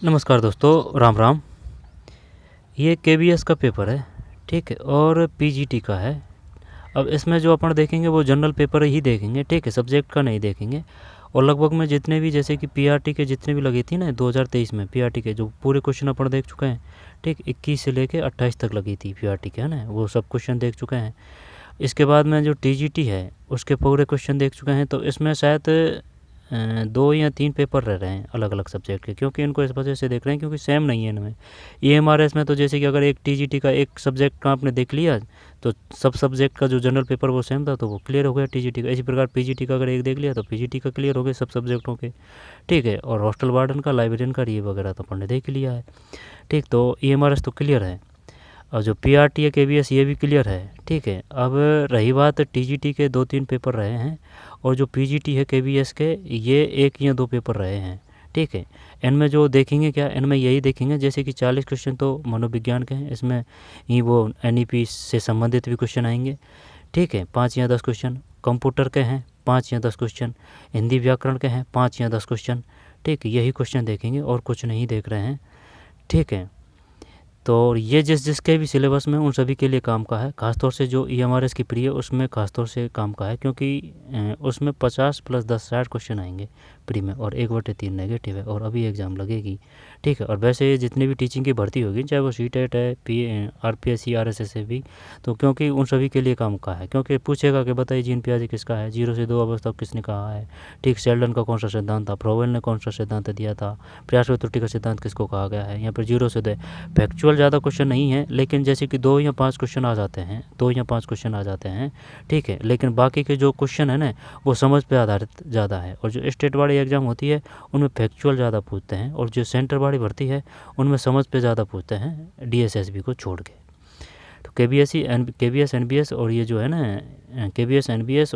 नमस्कार दोस्तों, राम राम। ये केबीएस का पेपर है, ठीक है, और पीजीटी का है। अब इसमें जो अपन देखेंगे वो जनरल पेपर ही देखेंगे, ठीक है, सब्जेक्ट का नहीं देखेंगे। और लगभग में जितने भी, जैसे कि पीआरटी के जितने भी लगी थी ना 2023 में, पीआरटी के जो पूरे क्वेश्चन अपन देख चुके हैं, ठीक, 21 से लेके 28 तक लगी थी पीआरटी के, है ना, वो सब क्वेश्चन देख चुके हैं। इसके बाद में जो टीजीटी है उसके पूरे क्वेश्चन देख चुके हैं। तो इसमें शायद 2 या 3 पेपर रह रहे हैं अलग अलग सब्जेक्ट के, क्योंकि इनको इस वजह से देख रहे हैं क्योंकि सेम नहीं है इनमें। ईएमआरएस में तो जैसे कि अगर एक टीजीटी का एक सब्जेक्ट का आपने देख लिया तो सब सब्जेक्ट का जो जनरल पेपर वो सेम था तो वो क्लियर हो गया टीजीटी का। इसी प्रकार पीजीटी का अगर एक देख लिया तो पीजीटी का क्लियर हो गया सब सब्जेक्टों के, ठीक है। और हॉस्टल वार्डन का, लाइब्रेरियन का, ये वगैरह तो अपन ने देख लिया है, ठीक। तो ईएमआरएस तो क्लियर है, और जो पीआरटी है केबीएस ये भी क्लियर है, ठीक है। अब रही बात टीजीटी के 2-3 पेपर रहे हैं, और जो पीजीटी है केबीएस के ये 1 या 2 पेपर रहे हैं, ठीक है। इनमें जो देखेंगे क्या, इनमें यही देखेंगे जैसे कि 40 क्वेश्चन तो मनोविज्ञान के हैं, इसमें ही वो एनईपी से संबंधित भी क्वेश्चन आएंगे, ठीक है। 5 या 10 क्वेश्चन कंप्यूटर के हैं, 5 या 10 क्वेश्चन हिंदी व्याकरण के हैं, 5 या 10 क्वेश्चन, ठीक, यही क्वेश्चन देखेंगे और कुछ नहीं देख रहे हैं, ठीक है। तो ये जिसके भी सिलेबस में उन सभी के लिए काम का है, खासतौर से जो ईएमआरएस की प्री है उसमें खासतौर से काम का है, क्योंकि उसमें 50 + 10 60 क्वेश्चन आएंगे प्री में, और 1/3 नेगेटिव है, और अभी एग्ज़ाम लगेगी, ठीक है। और वैसे जितनी भी टीचिंग की भर्ती होगी, चाहे वो सीटेट है, आरपीएससी, आरएसएस है भी, तो क्योंकि उन सभी के लिए काम का है, क्योंकि पूछेगा कि बताइए जीन पियाजे किसका है, 0 से 2 अवस्था किसने कहा है, ठीक, शेल्डन का कौन सा सिद्धांत था, फ्रोवेल ने कौन सा सिद्धांत दिया था, प्रयास व त्रुटि का सिद्धांत किसको कहा गया है। यहाँ पर 0 से 2 फैक्चुअल ज़्यादा क्वेश्चन नहीं है, लेकिन जैसे कि 2 या 5 क्वेश्चन आ जाते हैं, 2 या 5 क्वेश्चन आ जाते हैं, ठीक है। लेकिन बाकी के जो क्वेश्चन है ना वो समझ पे आधारित ज़्यादा है, और जो स्टेट वाली एग्ज़ाम होती है उनमें फैक्चुअल ज़्यादा पूछते हैं, और जो सेंटर वाली भर्ती है उनमें समझ पे ज़्यादा पूछते हैं, डीएसएसबी को छोड़ के। तो केबीएस एनबीएस और ये जो है ना केबीएस एनबीएस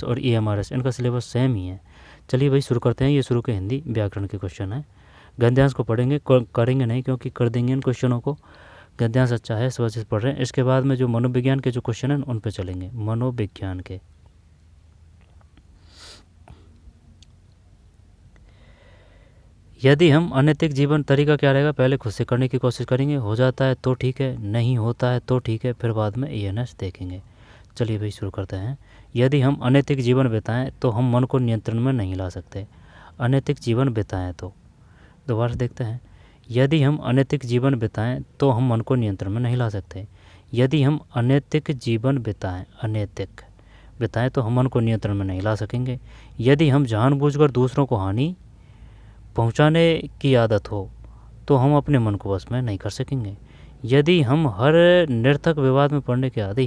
और ईएमआरएस, इनका सिलेबस सेम ही है। चलिए भाई शुरू करते हैं। ये शुरू के हिंदी व्याकरण के क्वेश्चन है। गद्यांश को पढ़ेंगे, करेंगे नहीं क्योंकि कर देंगे इन क्वेश्चनों को, गद्यांश अच्छा है इस वजह से पढ़ रहे हैं। इसके बाद में जो मनोविज्ञान के जो क्वेश्चन हैं उन पे चलेंगे, मनोविज्ञान के। यदि हम अनैतिक जीवन, तरीका क्या रहेगा, पहले खुद से करने की कोशिश करेंगे, हो जाता है तो ठीक है, नहीं होता है तो ठीक है, फिर बाद में ईएनएस देखेंगे। चलिए भाई शुरू करते हैं। यदि हम अनैतिक जीवन बिताएं तो हम मन को नियंत्रण में नहीं ला सकते। अनैतिक जीवन बिताएं तो, दोबारा से देखते हैं। यदि हम अनैतिक जीवन बिताएं तो हम मन को नियंत्रण में नहीं ला सकते। यदि हम अनैतिक जीवन बिताएं तो हम मन को नियंत्रण में नहीं ला सकेंगे। यदि हम जानबूझकर दूसरों को हानि पहुंचाने की आदत हो तो हम अपने मन को वश में नहीं कर सकेंगे। यदि हम हर निरर्थक विवाद में पड़ने के आदी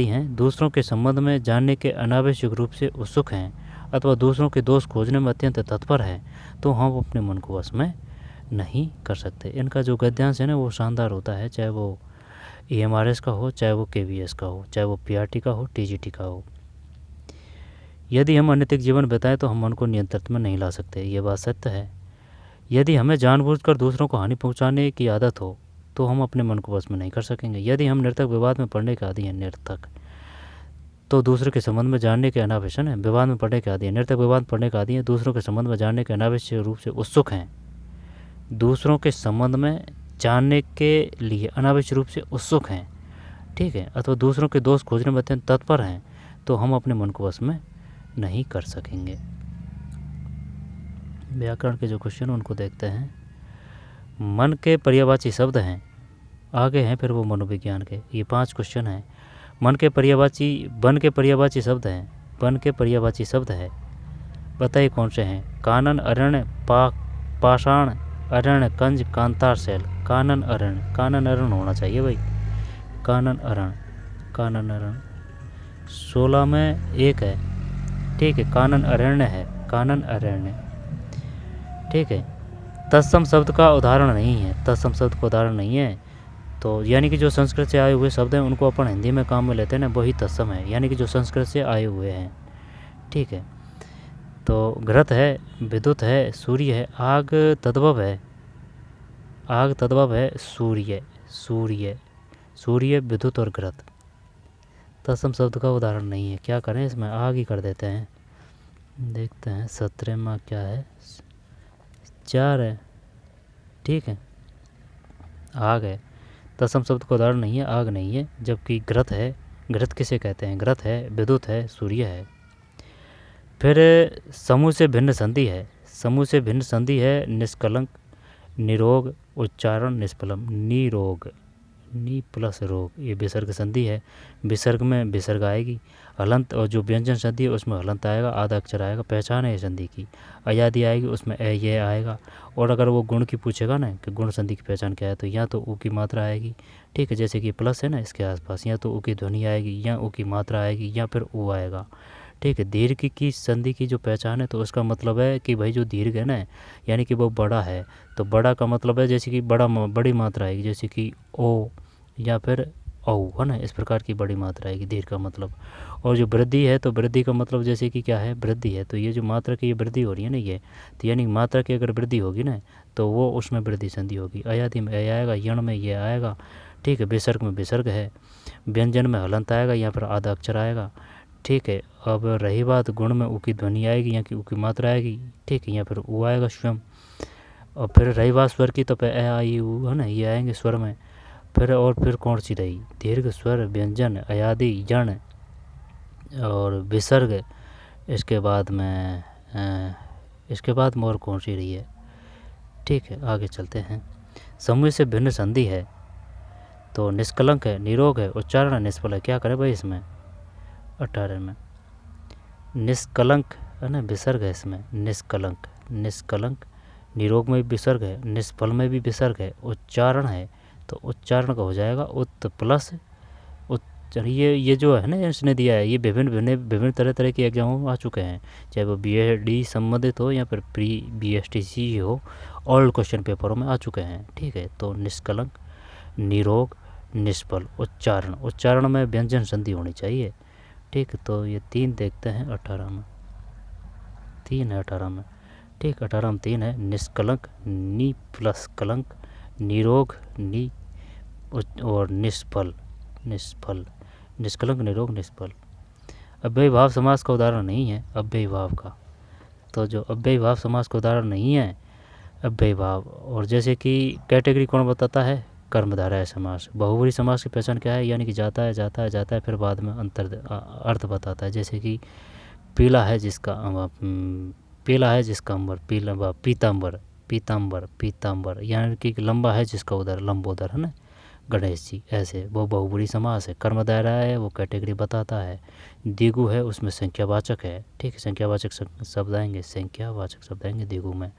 हैं, दूसरों के संबंध में जानने के अनावश्यक रूप से उत्सुक हैं, अथवा दूसरों के दोष खोजने में अत्यंत तत्पर हैं, तो हम अपने मन को वश में नहीं कर सकते। इनका जो गद्यांश है ना वो शानदार होता है, चाहे वो ईएमआरएस का हो, चाहे वो केबीएस का हो, चाहे वो पीआरटी का हो, टीजीटी का हो। यदि हम अनैतिक जीवन बिताएं तो हम मन को नियंत्रण में नहीं ला सकते, ये बात सत्य है। यदि हमें जानबूझकर दूसरों को हानि पहुंचाने की आदत हो तो हम अपने मन को वश में नहीं कर सकेंगे। यदि हम निरर्थक विवाद में पड़ने के आदी हैं, निरर्थक तो दूसरे के संबंध में जानने के अनावश्यक है, विवाद में पड़ने के आदी हैं, निरर्थक विवाद पड़ने के आदी हैं, दूसरों के संबंध में जानने के अनावश्यक रूप से उत्सुक हैं, दूसरों के संबंध में जानने के लिए अनावश्यक रूप से उत्सुक हैं, ठीक है, अथवा दूसरों के दोष खोजने में अत्यंत तत्पर हैं, तो हम अपने मन को वश में नहीं कर सकेंगे। व्याकरण के जो क्वेश्चन उनको देखते हैं। मन के पर्यायवाची शब्द हैं, आगे हैं फिर वो मनोविज्ञान के। ये 5 क्वेश्चन हैं। बन के पर्यायवाची शब्द है, बताइए कौन से हैं। कानन, अरण्य, पाषाण, अरण्य, कंज, कांतार, शैल। कानन अरण्य होना चाहिए भाई। कानन अरण्य 16 में 1 है, ठीक है। कानन अरण्य, ठीक है। तत्सम शब्द का उदाहरण नहीं है, तो यानी कि जो संस्कृत से आए हुए शब्द हैं उनको अपन हिंदी में काम में लेते हैं ना, वही तत्सम है, यानी कि जो संस्कृत से आए हुए हैं, ठीक है। तो घृत है, विद्युत है, सूर्य है, आग तद्भव है, सूर्य, विद्युत और घृत। तत्सम शब्द का उदाहरण नहीं है। क्या करें, इसमें आग ही कर देते हैं। देखते हैं 17वां क्या है, 4 है, ठीक है, आग है। तत्सम शब्द का उदाहरण नहीं है, आग नहीं है। जबकि घृत है, घृत किसे कहते हैं, घृत है, विद्युत है, सूर्य है। फिर समूह से भिन्न संधि है, समूह से भिन्न संधि है निष्कलंक, निरोग, उच्चारण निष्फलम, निरोग, नी प्लस रोग, ये विसर्ग संधि है। विसर्ग में विसर्ग आएगी, हलंत, और जो व्यंजन संधि है उसमें हलंत आएगा, आधा अक्षर आएगा, पहचान है संधि की। अयादि आएगी, उसमें ये आएगा। और अगर वो गुण की पूछेगा ना कि गुण संधि की पहचान क्या है, तो या तो ऊ की मात्रा आएगी, ठीक है, जैसे कि प्लस है ना इसके आसपास, या तो ऊ की ध्वनि आएगी, या ऊ की मात्रा आएगी, या फिर ऊ आएगा, ठीक है। दीर्घ की संधि की जो पहचान है, तो उसका मतलब है कि भाई जो दीर्घ है ना, यानी कि वो बड़ा है, तो बड़ा का मतलब है जैसे कि बड़ी मात्रा आएगी, जैसे कि ओ या फिर औ, है ना, इस प्रकार की बड़ी मात्रा आएगी दीर्घ का मतलब। और जो वृद्धि है, तो वृद्धि का मतलब जैसे कि क्या है, वृद्धि है, तो ये जो मात्रा की ये वृद्धि हो रही है ना, ये तो यानी मात्रा की अगर वृद्धि होगी ना, तो वो उसमें वृद्धि संधि होगी। अयादि में ए आएगा, यण में ये आएगा, ठीक है, विसर्ग में विसर्ग है, व्यंजन में हलंत आएगा, या फिर आधा अक्षर आएगा, ठीक है। अब रही बात गुण में ऊ की ध्वनि आएगी, या कि ऊ की मात्रा आएगी, ठीक है, या फिर ऊ आएगा स्वयं। और फिर रही बात स्वर की, तो पे ए आई ऊ, है ना, ये आएंगे स्वर में। फिर कौन सी रही, दीर्घ, स्वर, व्यंजन, अयादि, यण और विसर्ग। इसके बाद में और कौन सी रही है, ठीक है, आगे चलते हैं। समूह से भिन्न संधि है, तो निष्कलंक है, निरोग है, उच्चारण निष्फल है। क्या करें भाई इसमें, 18 में निष्कलंक है ना, विसर्ग है इसमें, निष्कलंक, निष्कलंक, निरोग में भी विसर्ग है, निष्फल में भी विसर्ग है, उच्चारण है, तो उच्चारण का हो जाएगा उत्त प्लस उच्चारण। ये जो है ना इसने दिया है, ये विभिन्न तरह के एग्जामों में आ चुके हैं, चाहे वो BEd संबंधित हो या फिर प्री BSTC हो, ऑल क्वेश्चन पेपरों में आ चुके हैं, ठीक है। तो निष्कलंक, निरोग, निष्फल, उच्चारण, उच्चारण में व्यंजन संधि होनी चाहिए, ठीक। तो ये 3 देखते हैं 18 में, 3 है 18 में, ठीक, 18 में 3 है, निष्कलंक, नी प्लस कलंक, निरोग, नी, और निष्फल, निष्कलंक, निरोग, निष्फल। अव्ययी भाव समास का उदाहरण नहीं है अव्ययी भाव का, तो जो अव्ययी भाव समास का उदाहरण नहीं है अव्ययी भाव, और जैसे कि कैटेगरी कौन बताता है, कर्मधारय समास। बहुब्रीहि समास की पहचान क्या है, यानी कि जाता है जाता है जाता है, फिर बाद में अर्थ बताता है, जैसे कि पीला है जिसका अंबर, पीताम्बर, पीताम्बर, यानी कि लंबा है जिसका उदर, लंबोदर, है ना, गणेश जी। ऐसे वो बहुब्रीहि समास है। कर्मधारय है, वो कैटेगरी बताता है। दिगु है, उसमें संख्यावाचक है, ठीक है, संख्यावाचक शब्द आएंगे दिगु में।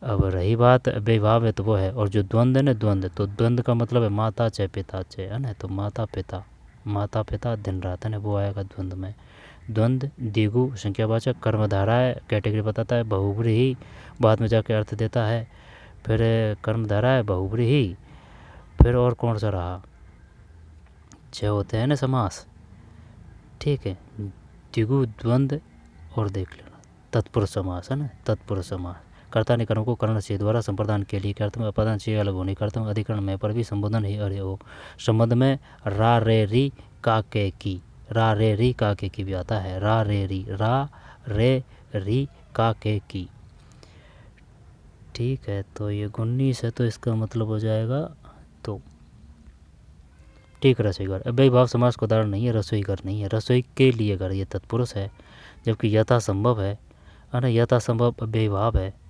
अब रही बात अव्ययी भाव है, तो वो है। और जो द्वंद्व है ना, तो द्वंद्व का मतलब है माता च पिता च, है ना, तो माता पिता दिन रात, है ना, वो आएगा द्वंद्व में। द्वंद्व, दिगु संख्यावाचक, कर्मधारय कैटेगरी बताता है, बहुब्रीहि बाद में जाके अर्थ देता है, फिर कर्मधारय, बहुब्रीहि, फिर और कौन सा रहा, 6 होते हैं ना समास, ठीक है, दिगु, द्वंद्व, और देख लेना तत्पुरुष समास, है ना, तत्पुरुष समास। कर्ता ने कर्म को कर्ण से द्वारा संप्रदान के लिए कर्त में अपादान से अलग होने, कर्त में अधिकरण में पर भी संबोधन ही अरे हो। संबंध में रा रे री का के की, रा रे री का के की भी आता है, रा रे री का के की, ठीक है। तो ये 19 है, तो इसका मतलब हो जाएगा, तो ठीक, रसोईघर। अव्ययी भाव समास का उदाहरण नहीं है, रसोईघर नहीं है, रसोई के लिए घर ये तत्पुरुष है। जबकि यथासंभव है ना, यथासंभव अव्ययी भाव है।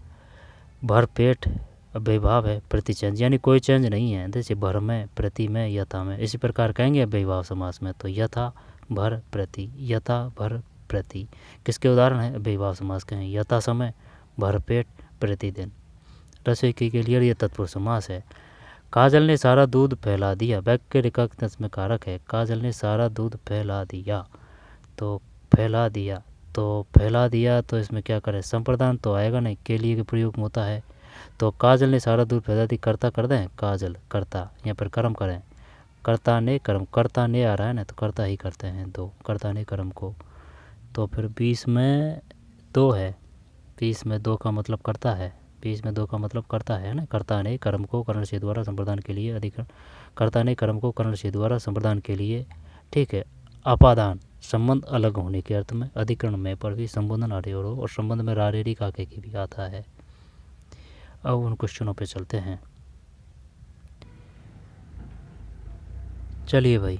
भर पेट अव्ययी भाव है, प्रति चेंज, यानी कोई चेंज नहीं है, जैसे भर में, प्रति में, यथा में, इसी प्रकार कहेंगे अव्ययी भाव समास में। तो यथा, भर, प्रति, यथा, भर, प्रति, किसके उदाहरण है, अव्ययी भाव समास के हैं। यथा समय, भर पेट, प्रतिदिन। रसोई के लिए ये तत्पुरुष समास है। काजल ने सारा दूध फैला दिया, वाक्य रेखांकन में कारक है। काजल ने सारा दूध फैला दिया, तो फैला दिया, तो इसमें क्या करें, संप्रदान तो आएगा नहीं, के लिए के प्रयोग में होता है। तो काजल ने सारा दूध फैला दी, कर्ता कर दें, काजल कर्ता, यहाँ पर कर्म करें, कर्ता ने कर्म, कर्ता ने आ रहा है ना, तो कर्ता ही करते हैं, दो, कर्ता ने कर्म को। तो फिर 20 में 2 है, 20 में 2 का मतलब करता है, 20 में 2 का मतलब करता है ना। कर्ता ने कर्म को कर्ण से द्वारा संप्रदान के लिए अधिकरण, कर्ता ने कर्म को कर्ण से द्वारा संप्रदान के लिए, ठीक है, अपादान संबंध अलग होने के अर्थ में, अधिकरण में पर भी संबोधन अरेर हो और संबंध में रारेरी काके की भी आता है। अब उन क्वेश्चनों पे चलते हैं। चलिए भाई,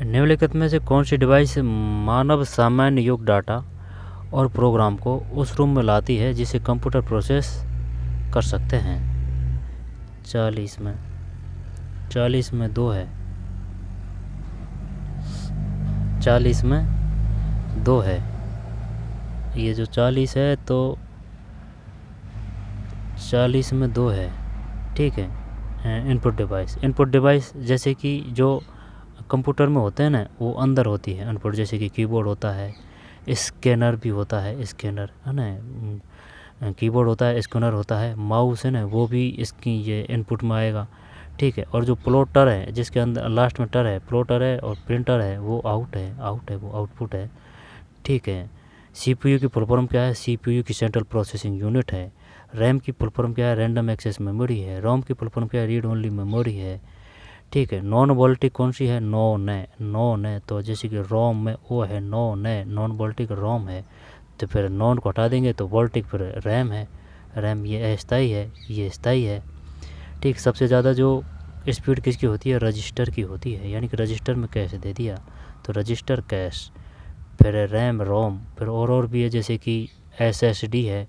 निम्नलिखित में से कौन सी डिवाइस मानव सामान्य योग डाटा और प्रोग्राम को उस रूम में लाती है जिसे कंप्यूटर प्रोसेस कर सकते हैं? 40 में 2 है, 40 में 2 है। ये जो 40 है तो 40 में 2 है, ठीक है। इनपुट डिवाइस जैसे कि जो कंप्यूटर में होते हैं ना, वो अंदर होती है इनपुट, जैसे कि कीबोर्ड होता है, स्कैनर भी होता है, स्कैनर है ना, कीबोर्ड होता है, स्कैनर होता है, माउस है ना, वो भी इसकी ये इनपुट में आएगा, ठीक है। और जो प्लॉटर है, जिसके अंदर लास्ट में टर है, प्लॉटर है, और प्रिंटर है वो आउट है, वो आउटपुट है, ठीक है। CPU की फुल फॉर्म क्या है? CPU की सेंट्रल प्रोसेसिंग यूनिट है। रैम की फुल फॉर्म क्या है? रैंडम एक्सेस मेमोरी है। रोम की फुल फॉर्म क्या है? रीड ओनली मेमोरी है, ठीक है। नॉन वोल्टिक कौन सी है? नॉन है, तो जैसे कि रोम में ओ है, नॉन वोल्टिक रोम है, तो फिर नॉन को हटा देंगे तो वोल्टिक फिर रैम है। रैम ये अस्थाई है, ये स्थाई है, ठीक। सबसे ज़्यादा जो स्पीड किसकी होती है? रजिस्टर की होती है, यानी कि रजिस्टर में कैश दे दिया तो रजिस्टर कैश, फिर रैम रोम, फिर और भी है, जैसे कि SSD है,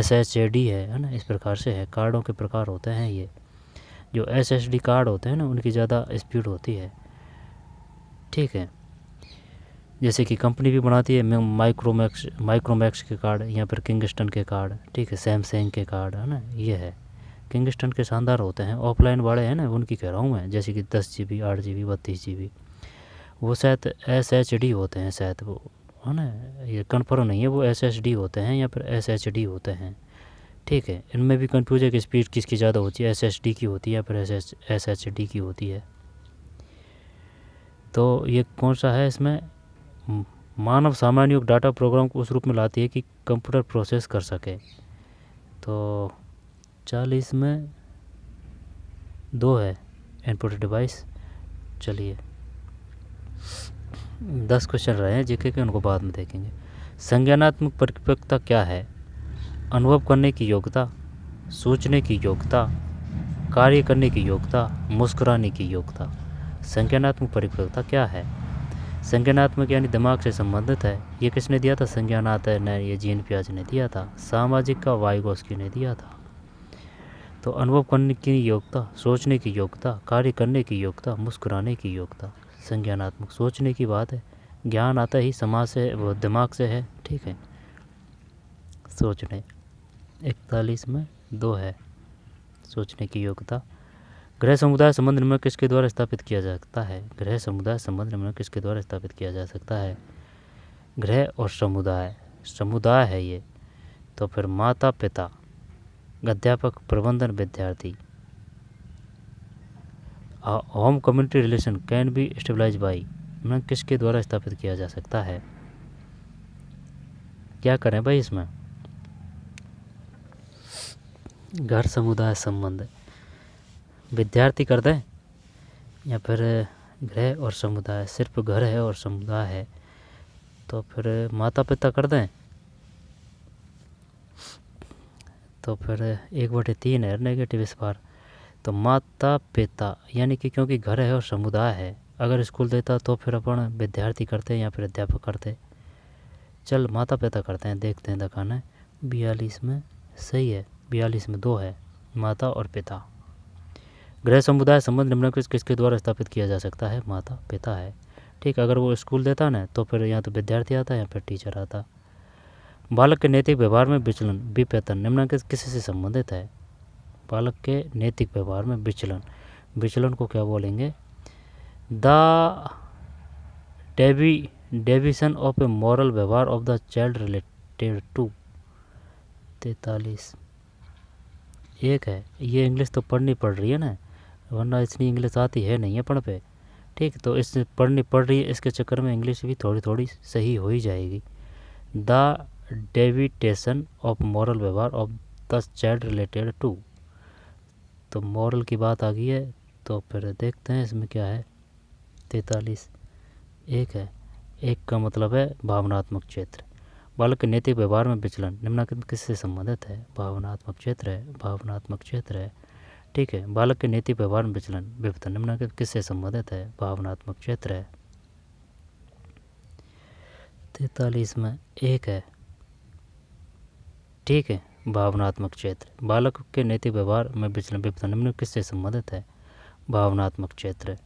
SHD है ना, इस प्रकार से है। कार्डों के प्रकार होते हैं ये, जो SSD कार्ड होते हैं ना, उनकी ज़्यादा स्पीड होती है, ठीक है। जैसे कि कंपनी भी बनाती है माइक्रोमैक्स के कार्ड, या फिर किंगस्टन के कार्ड, ठीक है, सैमसंग के कार्ड, है ना, ये है। किंगस्टन के शानदार होते हैं, ऑफलाइन वाले हैं ना, उनकी कह रहा हूँ मैं, जैसे कि 10 GB 8 GB 32 GB, वो शायद SHD होते हैं शायद, वो है ना, ये कन्फर्म नहीं है, वो SSD होते हैं या फिर SHD होते हैं, ठीक है। इनमें भी कंफ्यूज है कि स्पीड किसकी ज़्यादा होती है, SSD की होती है या फिर SHD की होती है। तो ये कौन सा है? इसमें मानव सामान्य योग डाटा प्रोग्राम को उस रूप में लाती है कि कंप्यूटर प्रोसेस कर सके। तो 40 में 2 है इनपुट डिवाइस। चलिए 10 क्वेश्चन रहे हैं जीके के, उनको बाद में देखेंगे। संज्ञानात्मक परिपक्वता क्या है? अनुभव करने की योग्यता, सोचने की योग्यता, कार्य करने की योग्यता, मुस्कुराने की योग्यता। संज्ञानात्मक परिपक्वता क्या है? संज्ञानात्मक यानी दिमाग से संबंधित है। ये किसने दिया था? संज्ञानात है न, ये जीन पियाजे ने दिया था। सामाजिक का वाइगोस्की ने दिया था। तो अनुभव करने की योग्यता, सोचने की योग्यता, कार्य करने की योग्यता, मुस्कुराने की योग्यता। संज्ञानात्मक सोचने की बात है, ज्ञान आता ही समाज से, वो दिमाग से है, ठीक है। सोचने 41 में 2 है सोचने की योग्यता। गृह समुदाय संबंध निम्न किसके द्वारा स्थापित किया जा सकता है? गृह समुदाय संबंध निम्न किसके द्वारा स्थापित किया जा सकता है? गृह और समुदाय है ये, तो फिर माता पिता, अध्यापक, प्रबंधन, विद्यार्थी। Home community relation can be stabilize by निम्न किसके द्वारा स्थापित किया जा सकता है? क्या करें भाई इसमें? घर समुदाय संबंध विद्यार्थी कर दें, या फिर गृह और समुदाय? सिर्फ घर है और समुदाय है, तो फिर माता पिता कर दें, तो फिर 1/3 है नेगेटिव इस बार। तो माता पिता, यानी कि क्योंकि घर है और समुदाय है, अगर स्कूल देता तो फिर अपन विद्यार्थी करते या फिर अध्यापक करते। चल माता पिता करते हैं, देखते हैं दिखाना है। 42 में सही है, 42 में 2 है, माता और पिता। गृह समुदाय संबंध निम्नलिखित किसके द्वारा स्थापित किया जा सकता है? माता पिता है, ठीक। अगर वो स्कूल देता ना, तो फिर या तो विद्यार्थी आता या फिर टीचर आता। बालक के नैतिक व्यवहार में विचलन, विपतन निम्नलिखित किससे संबंधित है? बालक के नैतिक व्यवहार में विचलन को क्या बोलेंगे? The deviation of a moral व्यवहार of the child related to. 43 1 है। ये इंग्लिश तो पढ़नी पड़ रही है ना, वरना इतनी इंग्लिश आती है नहीं अपन पे, ठीक। तो इससे पढ़नी पड़ रही है, इसके चक्कर में इंग्लिश भी थोड़ी थोड़ी सही हो ही जाएगी। द डेविएशन ऑफ मॉरल व्यवहार of the child related to, तो मॉरल की बात आ गई है, तो फिर देखते हैं इसमें क्या है। 43 एक है। एक का मतलब है भावनात्मक क्षेत्र। बालक के नैतिक व्यवहार में विचलन निम्नलिखित किससे संबंधित है? भावनात्मक क्षेत्र है, भावनात्मक क्षेत्र है। ठीक है, बालक के नैतिक व्यवहार में विचलन निम्नलिखित किससे संबंधित है? भावनात्मक क्षेत्र है। 43 में एक है। ठीक है, भावनात्मक क्षेत्र। बालक के नैतिक व्यवहार में विचलन निम्न किससे संबंधित है? भावनात्मक क्षेत्र।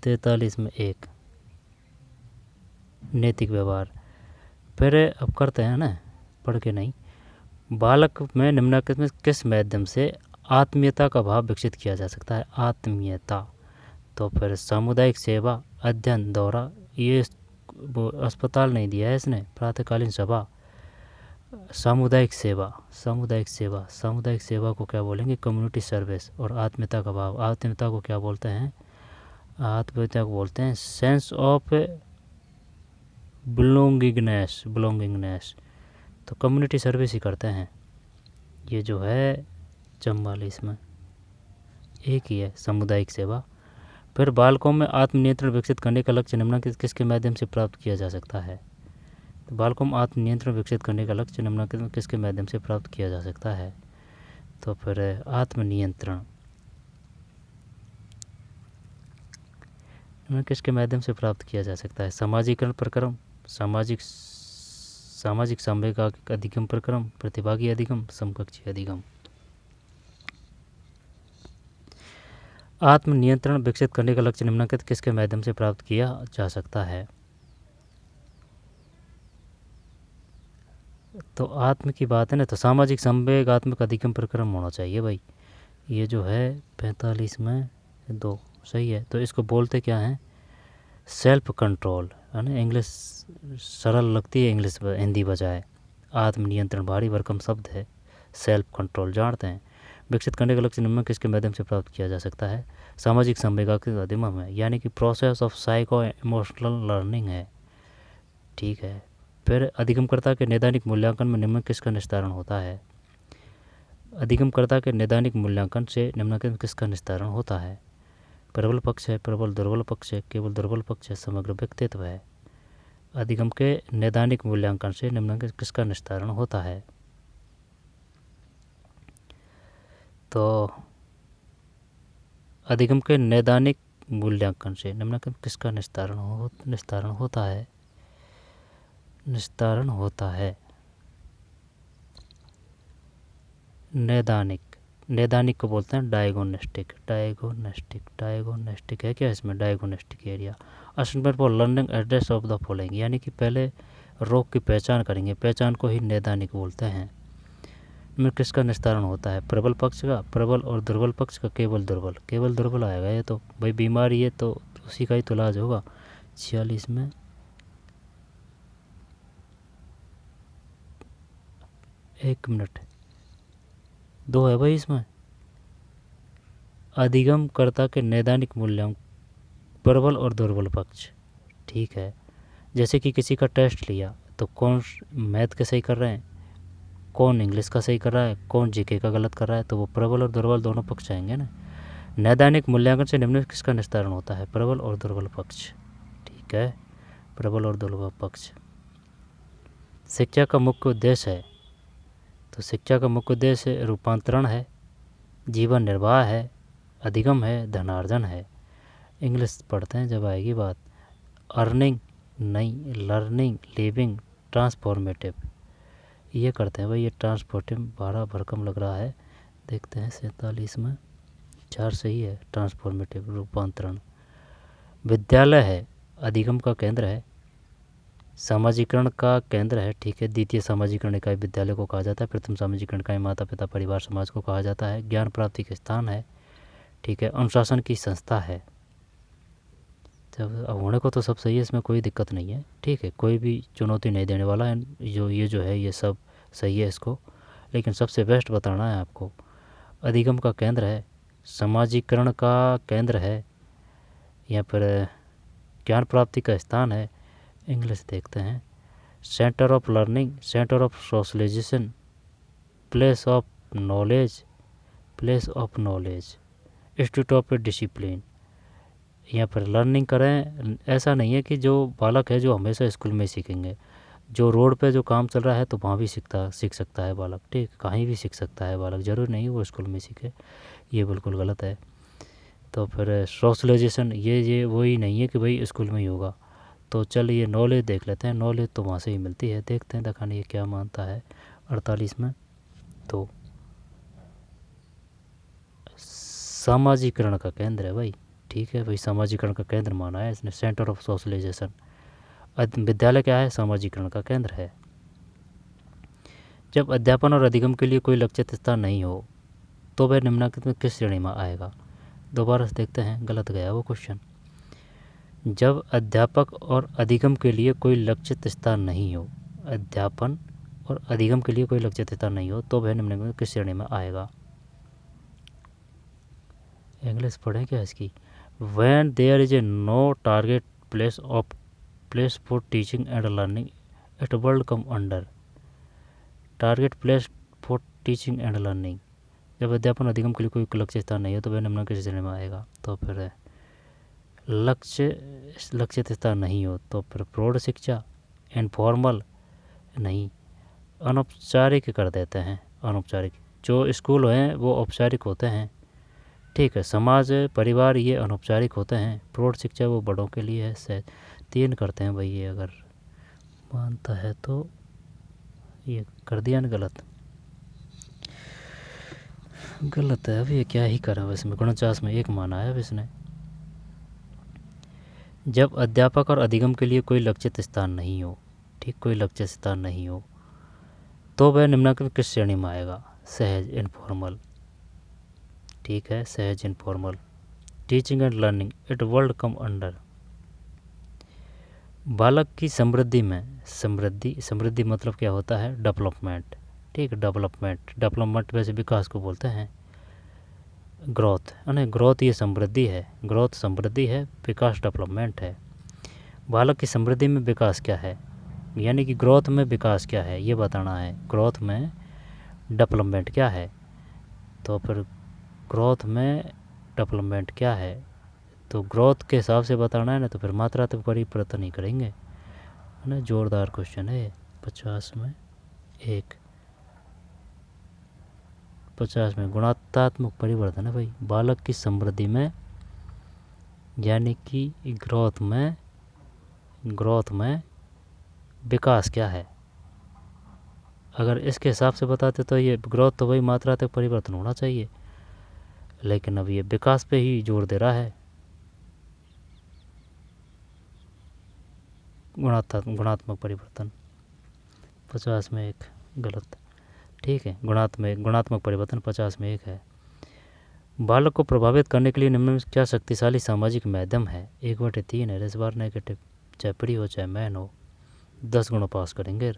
43 में एक नैतिक व्यवहार। फिर अब करते हैं ना, पढ़ के नहीं। बालक में निम्नलिखित में किस माध्यम से आत्मीयता का भाव विकसित किया जा सकता है? आत्मीयता। तो फिर सामुदायिक सेवा, अध्ययन, दौरा, ये वो अस्पताल नहीं दिया है इसने, प्रातःकालीन सभा, सामुदायिक सेवा। सामुदायिक सेवा, सामुदायिक सेवा को क्या बोलेंगे? Community service. और आत्मीयता का भाव, आत्मीयता को क्या बोलते हैं? आत्मीयता को बोलते हैं सेंस ऑफ बिलोंगिंगनेस। बिलोंगिंगनेस तो कम्युनिटी सर्विस ही करते हैं। ये जो है 44 में एक ही है, सामुदायिक सेवा। फिर बालकों में आत्मनियंत्रण विकसित करने का लक्ष्य निम्नलिखित किसके माध्यम से प्राप्त किया जा सकता है? तो बालकों में आत्मनियंत्रण विकसित करने का लक्ष्य निम्नलिखित किसके माध्यम से प्राप्त किया जा सकता है? तो फिर आत्मनियंत्रण किसके माध्यम से प्राप्त किया जा सकता है? सामाजिकरण प्रक्रम, सामाजिक सांवेगिक अधिगम प्रक्रम, प्रतिभागी अधिगम, समकक्षी अधिगम। आत्मनियंत्रण विकसित करने का लक्ष्य निम्नलिखित किसके माध्यम से प्राप्त किया जा सकता है? तो आत्म की बात है ना, तो सामाजिक संवेगात्मक अधिगम प्रक्रम होना चाहिए भाई। ये जो है 45 में 2 सही है। तो इसको बोलते क्या हैं? सेल्फ कंट्रोल, है ना। इंग्लिश सरल लगती है, इंग्लिश हिंदी बजाय। आत्मनियंत्रण भारी भरकम शब्द है, सेल्फ कंट्रोल जानते हैं। विकसित करने का लक्ष्य निम्न किसके माध्यम से प्राप्त किया जा सकता है? सामाजिक संवेगात्मक अधिगम है, यानी कि process of psycho emotional learning है। ठीक है। फिर अधिगमकर्ता के नैदानिक मूल्यांकन में निम्न किसका निस्तारण होता है? अधिगमकर्ता के नैदानिक मूल्यांकन से निम्नलिखित किसका निस्तारण होता है? प्रबल पक्ष है, प्रबल दुर्बल पक्ष है, केवल दुर्बल पक्ष है, समग्र व्यक्तित्व है। अधिगम के नैदानिक मूल्यांकन से निम्नलिखित किसका निस्तारण होता है? तो अधिगम के नैदानिक मूल्यांकन से निम्नलिखित किसका निस्तारण होता है? निस्तारण होता है नैदानिक। नैदानिक को बोलते हैं डायग्नोस्टिक। डायग्नोस्टिक है क्या इसमें? Diagnostic area. Assessment for learning address of the following, यानी कि पहले रोग की पहचान करेंगे, पहचान को ही नैदानिक बोलते हैं। में किसका निस्तारण होता है? प्रबल पक्ष का, प्रबल और दुर्बल पक्ष का, केवल दुर्बल। केवल दुर्बल आएगा, ये तो भाई बीमारी है तो उसी का ही तो इलाज होगा। 46 में 1 मिनट 2 है भाई इसमें। अधिगमकर्ता के नैदानिक मूल्यांकन, प्रबल और दुर्बल पक्ष। ठीक है, जैसे कि किसी का टेस्ट लिया तो कौन मैथ का सही कर रहे हैं, कौन इंग्लिश का सही कर रहा है, कौन जीके का गलत कर रहा है, तो वो प्रबल और दुर्बल दोनों पक्ष आएंगे ना। नैदानिक मूल्यांकन से निम्न किसका निस्तारण होता है? प्रबल और दुर्बल पक्ष। ठीक है, प्रबल और दुर्बल पक्ष। शिक्षा का मुख्य उद्देश्य है, तो शिक्षा का मुख्य उद्देश्य रूपांतरण है, जीवन निर्वाह है, अधिगम है, धनार्जन है। इंग्लिश पढ़ते हैं जब आएगी बात। अर्निंग नहीं, लर्निंग, लिविंग, ट्रांसफॉर्मेटिव। ये करते हैं भाई। ये ट्रांसपोर्टिव भाड़ा भरकम लग रहा है, देखते हैं 47 में 4 सही है। ट्रांसफॉर्मेटिव रूपांतरण। विद्यालय है, अधिगम का केंद्र है, सामाजिकरण का केंद्र है। ठीक है, द्वितीय सामाजिकरण इकाई विद्यालय को कहा जाता है, प्रथम सामाजिकरण इकाई माता पिता परिवार समाज को कहा जाता है। ज्ञान प्राप्ति का स्थान है। ठीक है, अनुशासन की संस्था है। जब होने को तो सब सही है, इसमें कोई दिक्कत नहीं है। ठीक है, कोई भी चुनौती नहीं देने वाला है, जो है ये सब सही है इसको, लेकिन सबसे बेस्ट बताना है आपको। अधिगम का केंद्र है, सामाजिकरण का केंद्र है, यहाँ पर ज्ञान प्राप्ति का स्थान है। इंग्लिश देखते हैं। Centre of learning, centre of socialisation, place of knowledge, institute of discipline. यहाँ पर लर्निंग करें। ऐसा नहीं है कि जो बालक है जो हमेशा स्कूल में सीखेंगे, जो रोड पे जो काम चल रहा है तो वहाँ भी सीख सकता है बालक, ठीक, कहीं भी सीख सकता है बालक, ज़रूरी नहीं वो स्कूल में सीखे, ये बिल्कुल गलत है। तो फिर सोशलाइजेशन ये वही नहीं है कि भाई स्कूल में ही होगा। तो चल ये नॉलेज देख लेते हैं, नॉलेज तो वहाँ से ही मिलती है। देखते हैं दिखाने ये क्या मानता है 48 में। तो सामाजिकरण का केंद्र है भाई, ठीक है भाई, सामाजिकरण का केंद्र माना है इसने, सेंटर ऑफ सोशलाइजेशन। विद्यालय क्या है, सामाजिकरण का केंद्र है। जब अध्यापन और अधिगम के लिए कोई लक्षित स्थान नहीं हो तो वह निम्नलिखित में किस श्रेणी में आएगा। दोबारा से देखते हैं, गलत गया वो क्वेश्चन। जब अध्यापक और अधिगम के लिए कोई लक्षित स्थान नहीं हो, अध्यापन और अधिगम के लिए कोई लक्षित स्थान नहीं हो तो वह निम्नलिखित में किस श्रेणी में आएगा। इंग्लिश पढ़ें क्या इसकी। When there is a no target place for teaching and learning, it will come under target place for teaching and learning। जब अध्यापन अधिगम के लिए कोई लक्ष्य स्थान नहीं हो तो वह निम्नलिखित किस श्रेणी में आएगा। तो फिर लक्ष्य स्थान नहीं हो तो फिर प्रौढ़ शिक्षा, इनफॉर्मल नहीं, अनौपचारिक कर देते हैं, अनौपचारिक। जो स्कूल हैं वो औपचारिक होते हैं, ठीक है, समाज परिवार ये अनौपचारिक होते हैं, प्रौढ़ शिक्षा वो बड़ों के लिए है। 3 करते हैं भाई, ये अगर मानता है तो ये कर दिया ना, गलत है। अब ये क्या ही करें, वैसे में 49 में 1 माना है अब इसने। जब अध्यापक और अधिगम के लिए कोई लक्षित स्थान नहीं हो, ठीक, कोई लक्षित स्थान नहीं हो तो वह निम्नलिखित किस श्रेणी में आएगा। सहज, इनफॉर्मल, ठीक है, सहज, informal. Teaching and learning, it world come under. बालक की समृद्धि में, समृद्धि मतलब क्या होता है, डेवलपमेंट, ठीक, डेवलपमेंट वैसे विकास को बोलते हैं। ग्रोथ, यानी ग्रोथ ये समृद्धि है, ग्रोथ समृद्धि है, विकास डेवलपमेंट है। बालक की समृद्धि में विकास क्या है, यानी कि ग्रोथ में विकास क्या है ये बताना है, ग्रोथ में डेवलपमेंट क्या है। तो फिर ग्रोथ में डेवलपमेंट क्या है, तो ग्रोथ के हिसाब से बताना है ना, तो फिर मात्रात्मक परिवर्तन ही करेंगे, है ना। जोरदार क्वेश्चन है 50 में 1। 50 में गुणात्मक परिवर्तन है भाई, बालक की समृद्धि में, यानी कि ग्रोथ में विकास क्या है। अगर इसके हिसाब से बताते तो ये ग्रोथ तो भाई मात्रात्मक परिवर्तन होना चाहिए, लेकिन अब ये विकास पे ही जोर दे रहा है, गुणात्मक परिवर्तन। 50 में 1 गलत, ठीक है, गुणात्मक परिवर्तन 50 में 1 है। बालक को प्रभावित करने के लिए निम्न में क्या शक्तिशाली सामाजिक माध्यम है। 1/3 है, इस बार नेगेटिव, चाहे प्री हो चाहे मैन हो, 10 गुना पास करेंगे।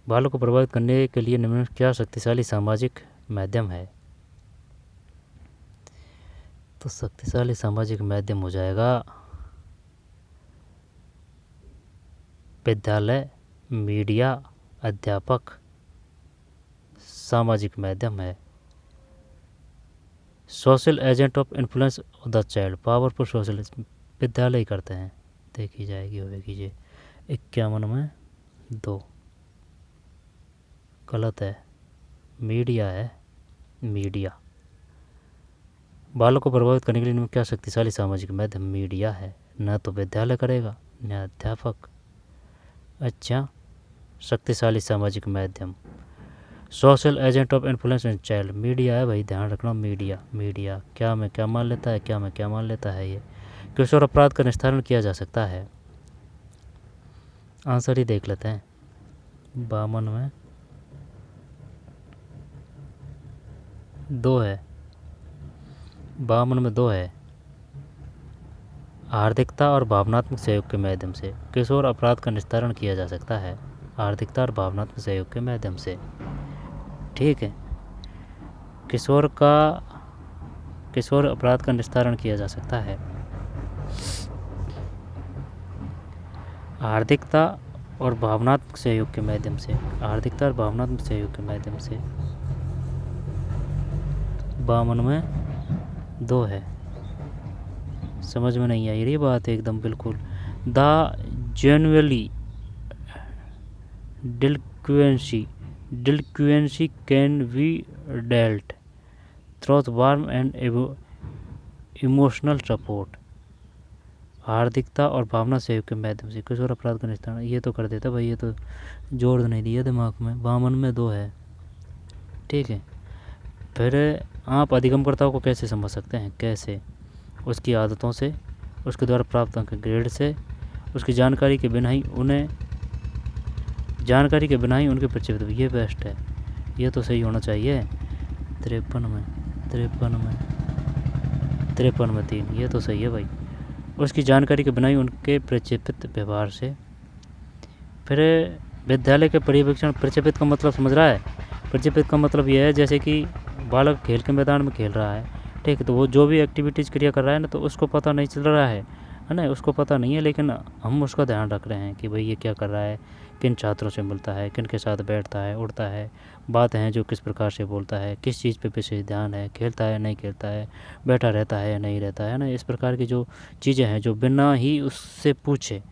बालक को प्रभावित करने के लिए निम्न में क्या शक्तिशाली सामाजिक माध्यम है, तो शक्तिशाली सामाजिक माध्यम हो जाएगा विद्यालय, मीडिया, अध्यापक, सामाजिक माध्यम है। Social agent of influence of the child, powerful social, विद्यालय करते हैं, देखी जाएगी, होगी ये 51 में 2 गलत है, मीडिया है, मीडिया। बालक को प्रभावित करने के लिए क्या शक्तिशाली सामाजिक माध्यम, मीडिया है, न तो विद्यालय करेगा न अध्यापक। अच्छा, शक्तिशाली सामाजिक माध्यम, social agent of influence in child, media है भाई, ध्यान रखना, मीडिया क्या में क्या मान लेता है, क्या में क्या मान लेता है। ये किशोर अपराध का निस्तारण किया जा सकता है, आंसर ही देख लेते हैं। 52 में 2 है, 52 में 2 है। आर्थिकता और भावनात्मक सहयोग के माध्यम से किशोर अपराध का निस्तारण किया जा सकता है, आर्थिकता और भावनात्मक सहयोग के माध्यम से, ठीक है। किशोर अपराध का निस्तारण किया जा सकता है आर्थिकता और भावनात्मक सहयोग के माध्यम से, आर्थिकता और भावनात्मक सहयोग के माध्यम से। 52 में 2 है, समझ में नहीं आई रही बात एकदम बिल्कुल। The genuinely delinquency can be dealt through warm and emotional support. हार्दिकता और भावना सहयोग के माध्यम से किशोर अपराध का निस्तारण। ये तो कर देता भाई, ये तो जोड़ नहीं दिया दिमाग में, बामन में 2 है, ठीक है। फिर आप अधिगमकर्ताओं को कैसे समझ सकते हैं? कैसे? उसकी आदतों से, उसके द्वारा प्राप्त अंक ग्रेड से, उसकी जानकारी के बिना ही उनके प्रचलित। ये बेस्ट है, ये तो सही होना चाहिए। 53 में 3, ये तो सही है भाई। उसकी जानकारी के बिना ही उनके प्रचलित व्यवहार से। फिर विद्यालय के पर्यवेक्षण। प्रचलित का मतलब समझ रहा है? प्रचलित का मतलब यह है जैसे कि बालक खेल के मैदान में खेल रहा है, ठीक है, तो वो जो भी एक्टिविटीज़ क्रिया कर रहा है ना, तो उसको पता नहीं चल रहा है ना, उसको पता नहीं है, लेकिन हम उसका ध्यान रख रहे हैं कि भाई ये क्या कर रहा है, किन छात्रों से मिलता है, किन के साथ बैठता है, उठता है, बातें हैं जो किस प्रकार से बोलता है, किस चीज़ पे विशेष ध्यान है, खेलता है नहीं खेलता है, बैठा रहता है या नहीं रहता है ना। इस प्रकार की जो चीज़ें हैं जो बिना ही उससे पूछे,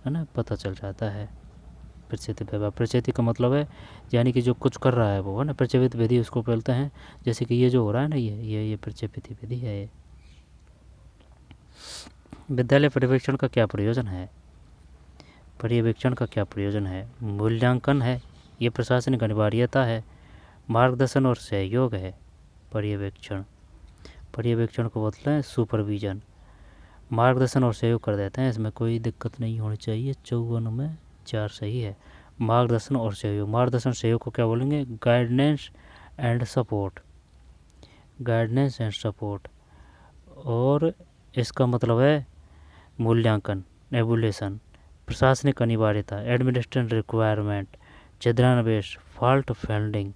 है ना, पता चल जाता है। प्रचलित व्यवहार। प्रचलित का मतलब है यानी कि जो कुछ कर रहा है वो, है ना, प्रचलित विधि उसको बोलते हैं। जैसे कि ये जो हो रहा है ना, ये प्रचलित विधि है। ये विद्यालय पर्यवेक्षण का क्या प्रयोजन है? पर्यवेक्षण का क्या प्रयोजन है? मूल्यांकन है, ये प्रशासनिक अनिवार्यता है, मार्गदर्शन और सहयोग है। पर्यवेक्षण को बोलते हैं सुपरविजन। मार्गदर्शन और सहयोग कर देते हैं, इसमें कोई दिक्कत नहीं होनी चाहिए। 54 में 4 सही है। मार्गदर्शन और सहयोग। मार्गदर्शन सहयोग को क्या बोलेंगे? Guidance and support. Guidance and support. और इसका मतलब है मूल्यांकन, एवोल्यूशन, प्रशासनिक अनिवार्यता, एडमिनिस्ट्रेटिव रिक्वायरमेंट, छिद्रान्वेष, फॉल्ट फाइंडिंग।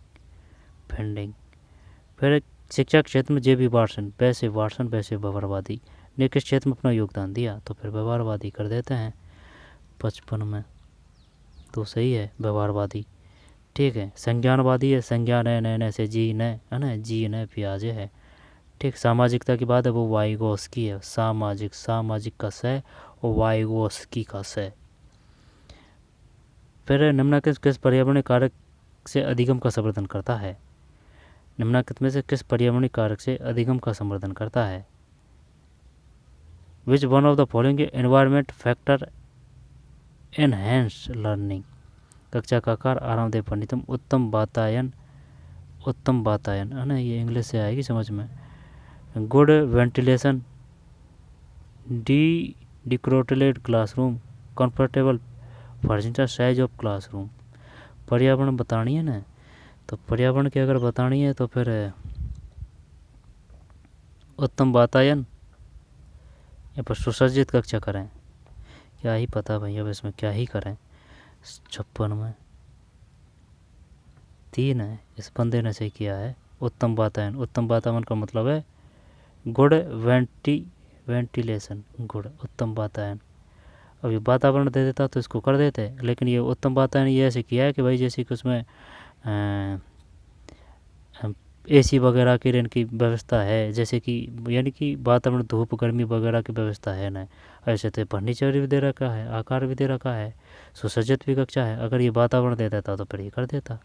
फिर शिक्षा क्षेत्र में जे बी वाटसन, वैसे व्यवहारवादी ने किस क्षेत्र में अपना योगदान दिया? तो फिर व्यवहारवादी कर देते हैं 55 में, तो सही है व्यवहारवादी, ठीक है। संज्ञानवादी है, संज्ञान है, नए से जी न, है ना, जी न पियाजे है, ठीक। सामाजिकता की बात है वो वाइगोस्की है। सामाजिक का स और वाइगोस्की का स। फिर निम्नलिखित किस पर्यावरणीय कारक से अधिगम का संवर्धन करता है? निम्नलिखित में से किस पर्यावरणीय कारक से अधिगम का संवर्धन करता है? Which one of the following environment factor enhance learning? कक्षा का आकार, आरामदेह पंडितम, उत्तम वातायन, है ना, ये इंग्लिश से आएगी समझ में। Good ventilation, decorated classroom, comfortable furniture, size of classroom. पर्यावरण बतानी है ना, तो पर्यावरण की अगर बतानी है तो फिर उत्तम वातायन या फिर सुसज्जित कक्षा करें। क्या ही पता भाई, अब इसमें क्या ही करें। 56 में 3 है, इस बंदे ने सही किया है। उत्तम वातायन। उत्तम वातावरण का मतलब है गुड वेंटिलेशन, गुड उत्तम वातायन। अभी वातावरण दे देता तो इसको कर देते, लेकिन ये उत्तम वातावरण ये ऐसे किया है कि भाई जैसे कि उसमें एसी वगैरह की इनकी व्यवस्था है, जैसे कि यानी कि वातावरण धूप गर्मी वगैरह की व्यवस्था है ना, ऐसे तो फर्नीचर भी दे रखा है, आकार भी दे रखा है, सुसज्जित भी कक्षा है। अगर ये वातावरण दे देता तो फिर ये कर देता,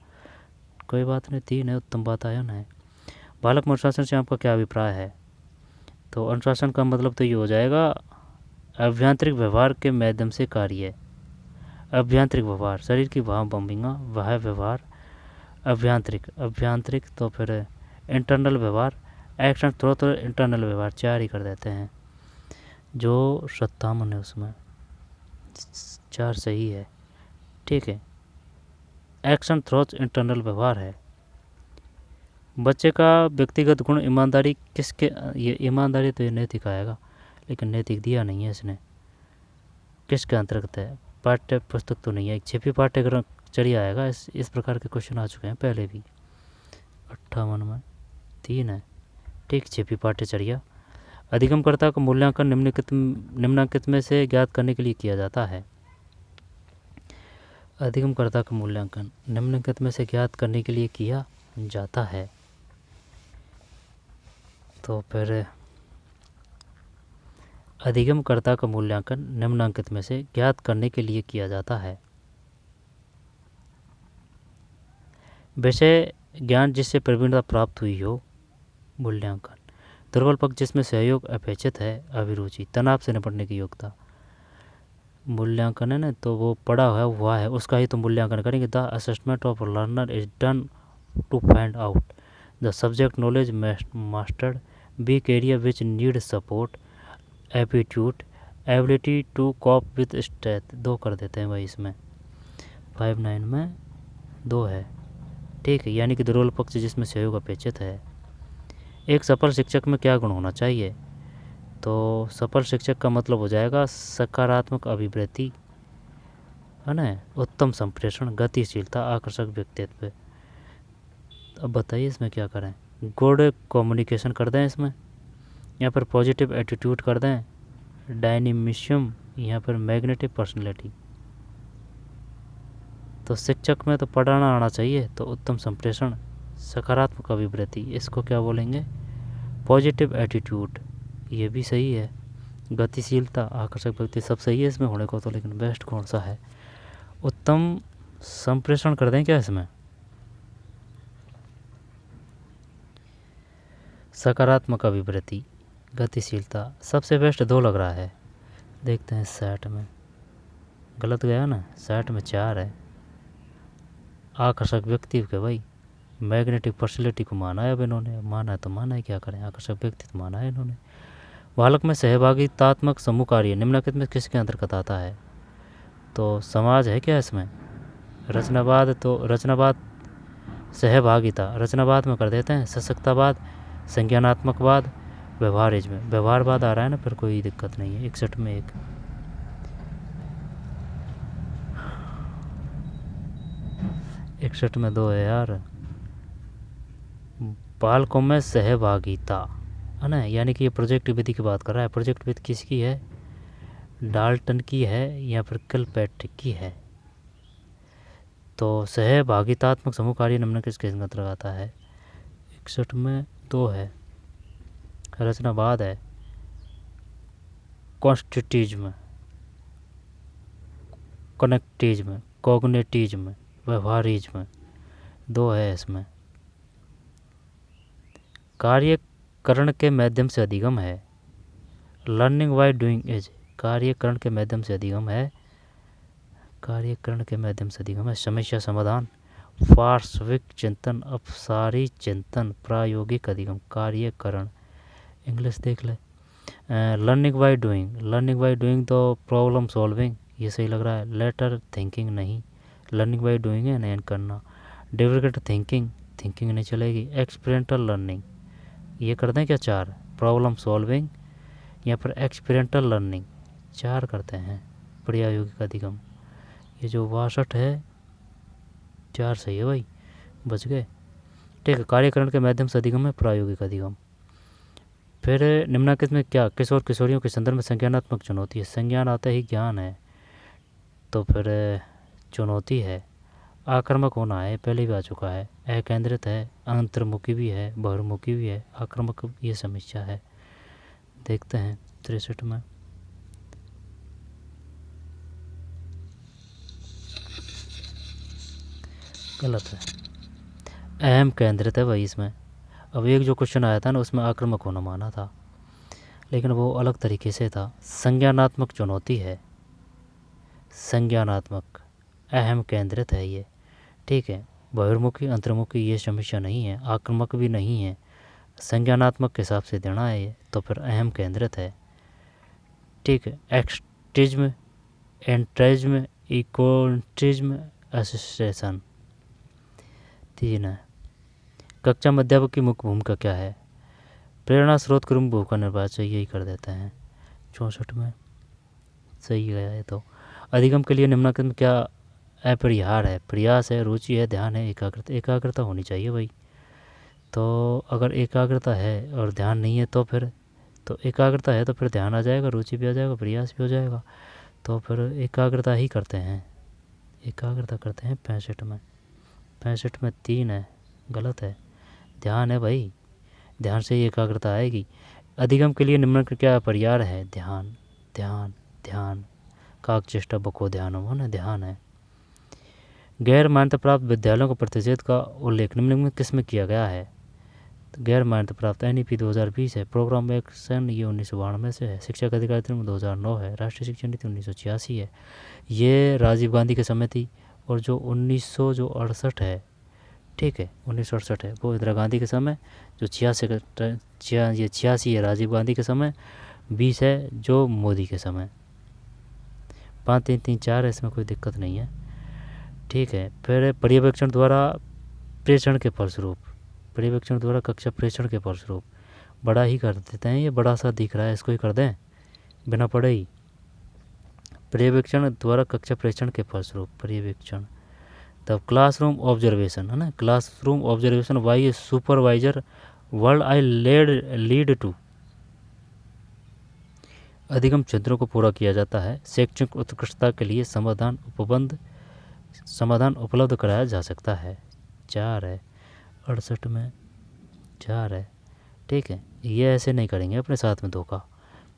कोई बात नहीं। 3 है, उत्तम वातायन है। बालक में अनुशासन से आपका क्या अभिप्राय है? तो अनुशासन का मतलब तो ये हो जाएगा अभ्यांतरिक व्यवहार के माध्यम से कार्य। अभ्यांतरिक व्यवहार, शरीर की भाव बम्बिंगा, वह व्यवहार। अभ्यांतरिक तो फिर इंटरनल व्यवहार, एक्शन थ्रो तो इंटरनल व्यवहार, 4 ही कर देते हैं। जो 57 है उसमें 4 सही है, ठीक है। एक्शन थ्रोच इंटरनल व्यवहार है। बच्चे का व्यक्तिगत गुण ईमानदारी किसके? ये ईमानदारी तो ये नैतिक आएगा, लेकिन नैतिक दिया नहीं है इसने। किसके अंतर्गत है? पाठ्य पुस्तक तो नहीं है, एक छिपी पाठ्यक्रम चढ़िया आएगा। इस प्रकार के क्वेश्चन आ चुके हैं पहले भी। 58 में 3 है, ठीक, छिपी पाठ्यचर्या। अधिगमकर्ता का मूल्यांकन निम्नलिखित में से ज्ञात करने के लिए किया जाता है। अधिगमकर्ता का मूल्यांकन निम्नलिखित में से ज्ञात करने के लिए किया जाता है। तो फिर अधिगमकर्ता का मूल्यांकन निम्नलिखित में से ज्ञात करने के लिए किया जाता है। विषय ज्ञान जिससे प्रवीणता प्राप्त हुई हो, मूल्यांकन। दुर्बल पक्ष जिसमें सहयोग अपेक्षित है, अभिरुचि। तनाव से निपटने की योग्यता, मूल्यांकन है ना, तो वो पढ़ा हुआ है उसका ही तो मूल्यांकन करेंगे। The assessment of learner is done to find out the subject knowledge mastered, weak area which need support, aptitude, ability to cope with stress. 2 कर देते हैं भाई इसमें, 5-9 में 2 है, ठीक है। यानी कि दुर्बल पक्ष जिसमें सहयोग अपेक्षित है। एक सफल शिक्षक में क्या गुण होना चाहिए? तो सफल शिक्षक का मतलब हो जाएगा सकारात्मक अभिवृत्ति, है ना, उत्तम संप्रेषण, गतिशीलता, आकर्षक व्यक्तित्व। अब बताइए इसमें क्या करें? गुड कम्युनिकेशन कर दें इसमें, यहाँ पर पॉजिटिव एटीट्यूड कर दें, डायनेमिज्म, यहाँ पर मैग्नेटिक पर्सनैलिटी। तो शिक्षक में तो पढ़ाना आना चाहिए, तो उत्तम संप्रेषण, सकारात्मक अभिवृत्ति, इसको क्या बोलेंगे? पॉजिटिव एटीट्यूड, ये भी सही है। गतिशीलता, आकर्षक व्यक्ति, सब सही है इसमें होने को तो, लेकिन बेस्ट कौन सा है? उत्तम संप्रेषण कर दें क्या इसमें? सकारात्मक अभिवृत्ति, गतिशीलता, सबसे बेस्ट 2 लग रहा है। देखते हैं 60 में, गलत गया ना, 60 में 4 है। आकर्षक व्यक्ति के भाई, मैग्नेटिक पर्सनैलिटी को माना है अब इन्होंने, माना है तो माना है, क्या करें, आकर्षक व्यक्ति तो माना है इन्होंने। बालक में सहभागितात्मक समूह कार्य निम्नलिखित में किसके अंतर्गत आता है? तो समाज है क्या इसमें? रचनावाद, तो रचनावाद सहभागिता, रचनावाद में कर देते हैं। सशक्तवाद, संज्ञानात्मकवाद, व्यवहारिज्म, व्यवहारवाद आ रहा है ना, फिर कोई दिक्कत नहीं है। 61 में 1, 61 में 2 है यार। बालकों में सहभागिता, है ना, यानी कि ये प्रोजेक्ट विधि की बात कर रहा है। प्रोजेक्ट विधि किसकी है? डाल्टन की है या फिर किलपैट्रिक की है? तो सहभागितात्मक समूह कार्य निम्न किसके अंतर्गत आता है? 61 में 2 है। रचनावाद है, कॉन्स्टिट्यूटिज्म, कनेक्टिज्म, कॉग्निटिज्म, व्यवहारिज्म, 2 है इसमें। कार्यकरण के माध्यम से अधिगम है, लर्निंग बाय डूइंग इज, कार्यकरण के माध्यम से अधिगम है, कार्यकरण के माध्यम से अधिगम है। समस्या समाधान, पार्श्विक चिंतन, अपसारी चिंतन, प्रायोगिक अधिगम, कार्यकरण। इंग्लिश देख ले, learning by doing, learning by doing तो प्रॉब्लम सॉल्विंग, ये सही लग रहा है। लेटर थिंकिंग नहीं, लर्निंग बाय डूइंग है, नहीं करना। डिफिकल्ट थिंकिंग, थिंकिंग नहीं चलेगी। एक्सपीरियंटल लर्निंग, ये कर दें क्या 4? प्रॉब्लम सॉल्विंग या फिर एक्सपीरियंटल लर्निंग, 4 करते हैं। प्रायोगिक अधिगम, ये जो 62 है, 4 सही है भाई, बच गए, ठीक है। कार्यकरण के माध्यम से अधिगम है, प्रायोगिक अधिगम। फिर निम्नलिखित में क्या किशोर किशोरियों के संदर्भ में संज्ञानात्मक चुनौती है? संज्ञान आता ही ज्ञान है, तो फिर चुनौती है। आक्रामक होना है, पहले भी आ चुका है। अकेंद्रित है, अंतर्मुखी भी है, बहिर्मुखी भी है, आक्रामक ये समस्या है। देखते हैं 63 में, गलत है, अहम केंद्रित है भाई इसमें। अब एक जो क्वेश्चन आया था ना, उसमें आक्रामक होना माना था, लेकिन वो अलग तरीके से था। संज्ञानात्मक चुनौती है, संज्ञानात्मक, अहम केंद्रित है ये, ठीक है। बहिर्मुखी अंतर्मुखी ये समस्या नहीं है, आक्रामक भी नहीं है, संज्ञानात्मक के हिसाब से देना है ये, तो फिर अहम केंद्रित है, ठीक है। एक्सटिज्म, एंट्रिज्म, इकोन्ट्रिज्म, एसोसिएशन, 3 है। कक्षा में अध्यापक की मुख्य भूमिका क्या है? प्रेरणा स्रोत के रूप में भूमिका निर्वाह चाहिए, यही कर देते हैं। 64 में सही गया है। तो अधिगम के लिए निम्नलिखित में क्या अपरिहार्य है? प्रयास है, रुचि है, ध्यान है, एकाग्रता। एकाग्रता होनी चाहिए भाई। तो अगर एकाग्रता है और ध्यान नहीं है, तो फिर तो एकाग्रता है तो फिर ध्यान आ जाएगा, रुचि भी आ जाएगा, प्रयास भी हो जाएगा, तो फिर एकाग्रता ही करते हैं, एकाग्रता करते हैं। 65 में, 65 में 3 है, गलत है। ध्यान है भाई, ध्यान से ही एकाग्रता आएगी। अधिगम के लिए निम्नलिखित क्या पर्याय है? ध्यान, ध्यान, ध्यान, काक चेष्टा बको ध्यान हो ना, ध्यान है। गैर मान्यता प्राप्त विद्यालयों का प्रतिषेध का उल्लेख निम्नलिखित में किस में किया गया है? तो गैर मान्यता प्राप्त NEP 2020 है, प्रोग्राम एक्शन ये 1992 से है, शिक्षा का अधिकार अधिनियम 2009 है, राष्ट्रीय शिक्षा नीति 1986 है। ये राजीव गांधी के समय थी, और जो 1968 है, ठीक है, 1968 है, वो इंदिरा गांधी के समय। जो 86 है राजीव गांधी के समय, 20 है जो मोदी के समय। 5 3 3 4 है, इसमें कोई दिक्कत नहीं है, ठीक है। फिर पर्यवेक्षण द्वारा प्रेषण के फलस्वरूप, पर्यवेक्षण द्वारा कक्षा प्रेषण के फलस्वरूप, बड़ा ही कर देते हैं, ये बड़ा सा दिख रहा है, इसको ही कर दें बिना पढ़े ही। पर्यवेक्षण द्वारा कक्षा प्रेषण के फलस्वरूप, पर्यवेक्षण। तब क्लासरूम ऑब्जर्वेशन है ना, classroom observation by a supervisor world I lead to. अधिगम क्षेत्रों को पूरा किया जाता है, शैक्षणिक उत्कृष्टता के लिए समाधान उपलब्ध कराया जा सकता है। 4 है, 68 में 4 है, ठीक है। ये ऐसे नहीं करेंगे अपने साथ में धोखा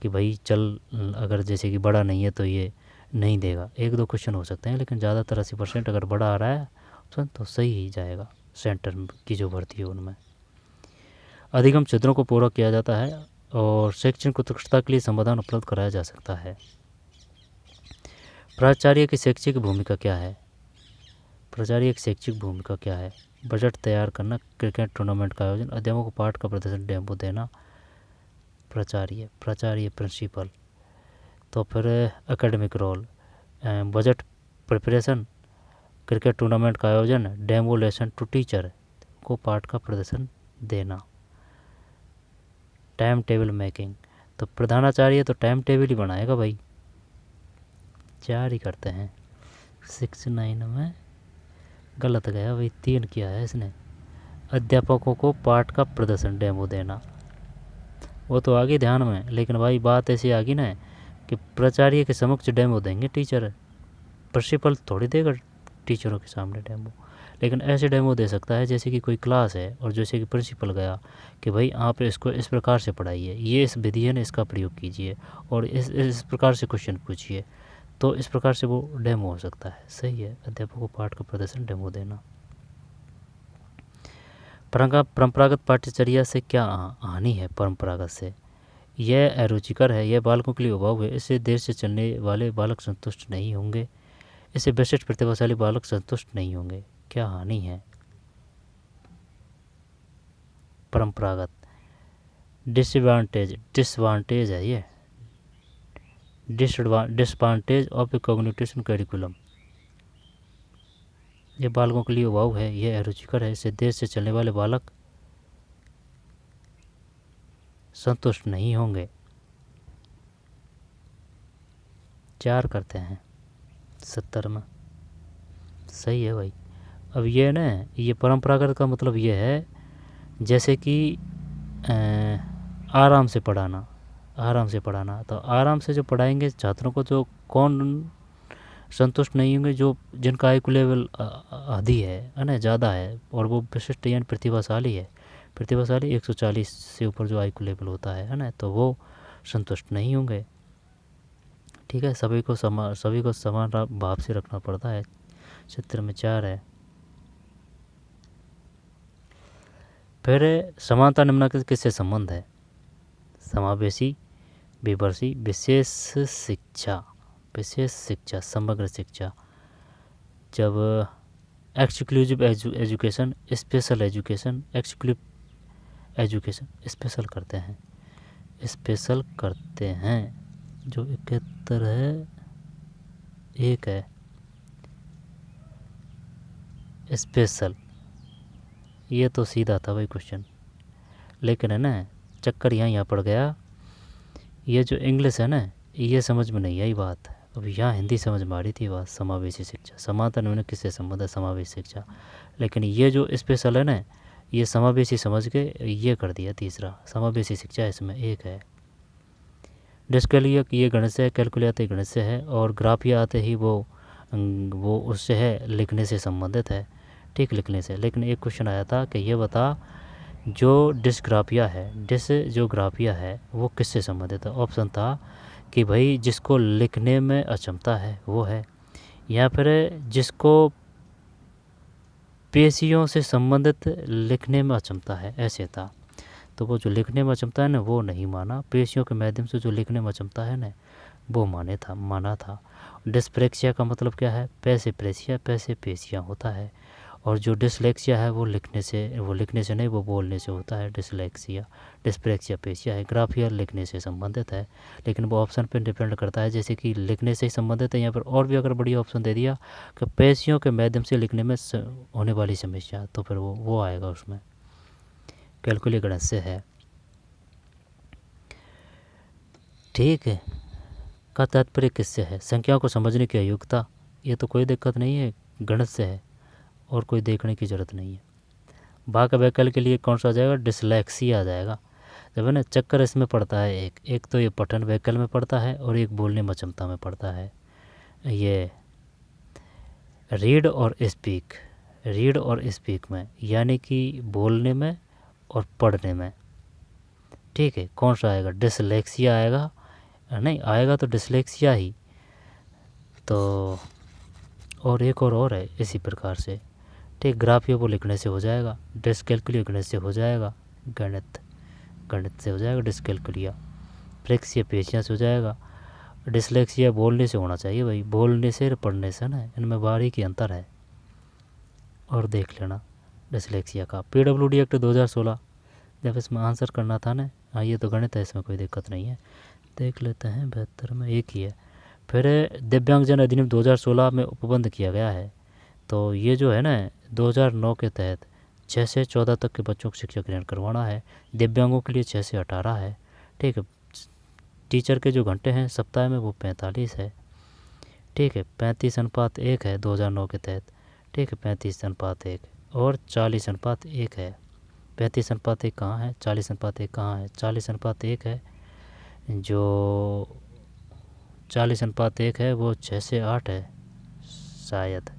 कि भाई चल, अगर जैसे कि बड़ा नहीं है तो ये नहीं देगा। 1-2 क्वेश्चन हो सकते हैं, लेकिन ज़्यादातर 80% अगर बड़ा आ रहा है तो सही ही जाएगा सेंटर की जो भर्ती है उनमें। अधिगम क्षेत्रों को पूरा किया जाता है और शैक्षणिक उत्कृष्टता के लिए समाधान उपलब्ध कराया जा सकता है। प्राचार्य की शैक्षिक भूमिका क्या है? प्राचार्य की शैक्षिक भूमिका क्या है? बजट तैयार करना, क्रिकेट टूर्नामेंट का आयोजन, अध्यापकों को पाठ का प्रदर्शन डेमो देना। प्राचार्य प्रिंसिपल। तो फिर academic role, budget preparation, cricket tournament का आयोजन, डेमो लेसन टू टीचर को पाठ का प्रदर्शन देना। टाइम टेबल मेकिंग, तो प्रधानाचार्य तो टाइम टेबल ही बनाएगा भाई। 4 ही करते हैं। 69 में गलत गया भाई, 3 किया है इसने। अध्यापकों को पाठ का प्रदर्शन डेमो देना, वो तो आगे ध्यान में, लेकिन भाई बात ऐसी आ गई ना कि प्राचार्य के समक्ष डेमो देंगे टीचर, प्रिंसिपल थोड़ी देगा टीचरों के सामने डेमो। लेकिन ऐसे डेमो दे सकता है जैसे कि कोई क्लास है और जैसे कि प्रिंसिपल गया कि भाई आप इसको इस प्रकार से पढ़ाइए, ये इस विधि है ना, इसका प्रयोग कीजिए और इस प्रकार से क्वेश्चन पूछिए, तो इस प्रकार से वो डेमो हो सकता है। सही है, अध्यापकों को पाठ का प्रदर्शन डेमो देना। परंपरागत पाठ्यचर्या से क्या हानि है? परंपरागत से यह अरुचिकर है, यह बालकों के लिए उबाऊ है, इससे देर से चलने वाले बालक संतुष्ट नहीं होंगे, इससे विशिष्ट प्रतिभाशाली बालक संतुष्ट नहीं होंगे। क्या हानि है? परंपरागत डिसवांटेज है ये, disadvantage of A cognitive curriculum. ये बालकों के लिए उबाऊ है, यह अरुचिकर है, इससे देर से चलने वाले बालक संतुष्ट नहीं होंगे। 4 करते हैं 70 में। सही है भाई। अब ये ना, ये परंपरागत का मतलब ये है जैसे कि आराम से पढ़ाना, तो आराम से जो पढ़ाएंगे छात्रों को, जो कौन संतुष्ट नहीं होंगे? जो जिनका IQ लेवल आधी है ना, ज़्यादा है, और वो विशिष्ट यानी प्रतिभाशाली है, 140 से ऊपर जो IQ लेवल होता है ना, तो वो संतुष्ट नहीं होंगे। ठीक है, सभी को समान भाव से रखना पड़ता है। चित्र में 4 है। फिर समानता निम्नलिखित किससे संबंध है? समावेशी, विवर्षी, विशेष शिक्षा, समग्र शिक्षा। जब exclusive education, special education, exclusive education, special करते हैं जो 71 है, 1 है स्पेशल। ये तो सीधा था भाई क्वेश्चन, लेकिन है ना चक्कर यहाँ पड़ गया। ये जो इंग्लिश है ना, ये समझ में नहीं आई बात। अब यहाँ हिंदी समझ में आ रही थी बात। समावेशी शिक्षा, समानता निम्न किससे संबंध है? समावेशी शिक्षा। लेकिन ये जो स्पेशल है ना, ये समावेशी समझ के ये कर दिया तीसरा, समावेशी शिक्षा इसमें 1 है। डिस्कैलिया ये गणित से है, कैलकुलिया आते गणित से है, और ग्राफिया आते ही वो उससे है, लिखने से संबंधित है। ठीक, लिखने से। लेकिन एक क्वेश्चन आया था कि ये बता जो डिस्ग्राफिया है, डिसजोग्राफिया है, वो किससे संबंधित है? ऑप्शन था कि भाई जिसको लिखने में अक्षमता है वो है, या फिर जिसको पेशियों से संबंधित लिखने में अक्षमता है, ऐसे था। तो वो जो लिखने में अक्षमता है ना वो नहीं माना, पेशियों के माध्यम से जो लिखने में अक्षमता है ना वो माना था। डिस्प्रेक्सिया का मतलब क्या है? पैसे पेशियाँ होता है, और जो डिसलेक्सिया है वो लिखने से नहीं, वो बोलने से होता है। डिस्प्रेक्सिया पेशिया है। ग्राफिया लिखने से संबंधित है, लेकिन वो ऑप्शन पे डिपेंड करता है, जैसे कि लिखने से ही संबंधित है, या फिर और भी अगर बढ़िया ऑप्शन दे दिया कि पेशियों के माध्यम से लिखने में होने वाली समस्या, तो फिर वो आएगा उसमें। कैलकुली गणित से है, ठीक है। का तात्पर्य किससे है? संख्याओं को समझने की अयोग्यता, ये तो कोई दिक्कत नहीं है, गणित से है और कोई देखने की ज़रूरत नहीं है। भाग वैकल्प के लिए कौन सा आ जाएगा? डिसलेक्सिया आ जाएगा। जब है ना चक्कर इसमें पड़ता है, एक तो ये पठन वैकल्प में पड़ता है और एक बोलने में अक्षमता में पड़ता है। ये रीड और स्पीक में, यानी कि बोलने में और पढ़ने में, ठीक है। कौन सा आएगा? डिसलेक्सिया आएगा, नहीं आएगा तो डिसलेक्सिया ही। तो और एक और है इसी प्रकार से, ठीक। ग्राफिया को लिखने से हो जाएगा, डिसकैलकुलिया गणित से हो जाएगा, गणित से हो जाएगा डिसकैलकुलिया। प्रेक्सिया पेशिया से हो जाएगा। डिसलेक्सिया बोलने से होना चाहिए भाई, बोलने से पढ़ने से ना, इनमें बारीकी अंतर है, और देख लेना डिसलेक्सिया का। PWD एक्ट 2016, जब इसमें आंसर करना था ना, हाँ ये तो गणित है, इसमें कोई दिक्कत नहीं है, देख लेते हैं। 72 में एक ही है। फिर दिव्यांगजन अधिनियम 2016 में उपबंध किया गया है। तो ये जो है ना 2009 के तहत 6 से 14 तक के बच्चों को शिक्षा ग्रहण करवाना है। दिव्यांगों के लिए 6 से 18 है, ठीक है। टीचर के जो घंटे हैं सप्ताह में वो 45 है, ठीक है। 35:1 है 2009 के तहत, ठीक है। 35:1 और 40:1 है। 35:1 कहाँ है? 40:1 कहाँ है? 40:1 है, जो 40:1 है वो 6 से 8 है शायद,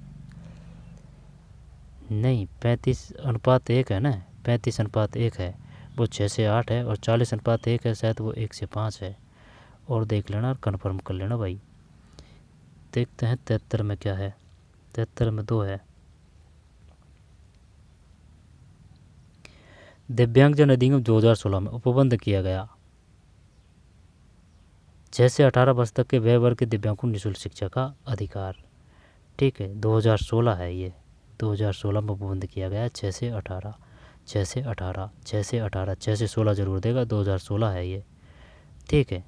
नहीं 35:1 है ना, 35:1 है, वो 6 से 8 है, और 40:1 है शायद वो 1 से 5 है। और देख लेना और कन्फर्म कर लेना भाई। देखते हैं 73 में क्या है। 73 में 2 है। दिव्यांगजन अधिनियम 2016 में उपबंध किया गया 6 से 18 वर्ष तक के वय वर्ग के दिव्यांगों को निःशुल्क शिक्षा का अधिकार, ठीक है। 2016 है ये, 2016 में उपबंध किया गया 6 से 18, 6 से 18, 6 से 18, 6 से 16 जरूर देगा, 2016 है ये, ठीक है।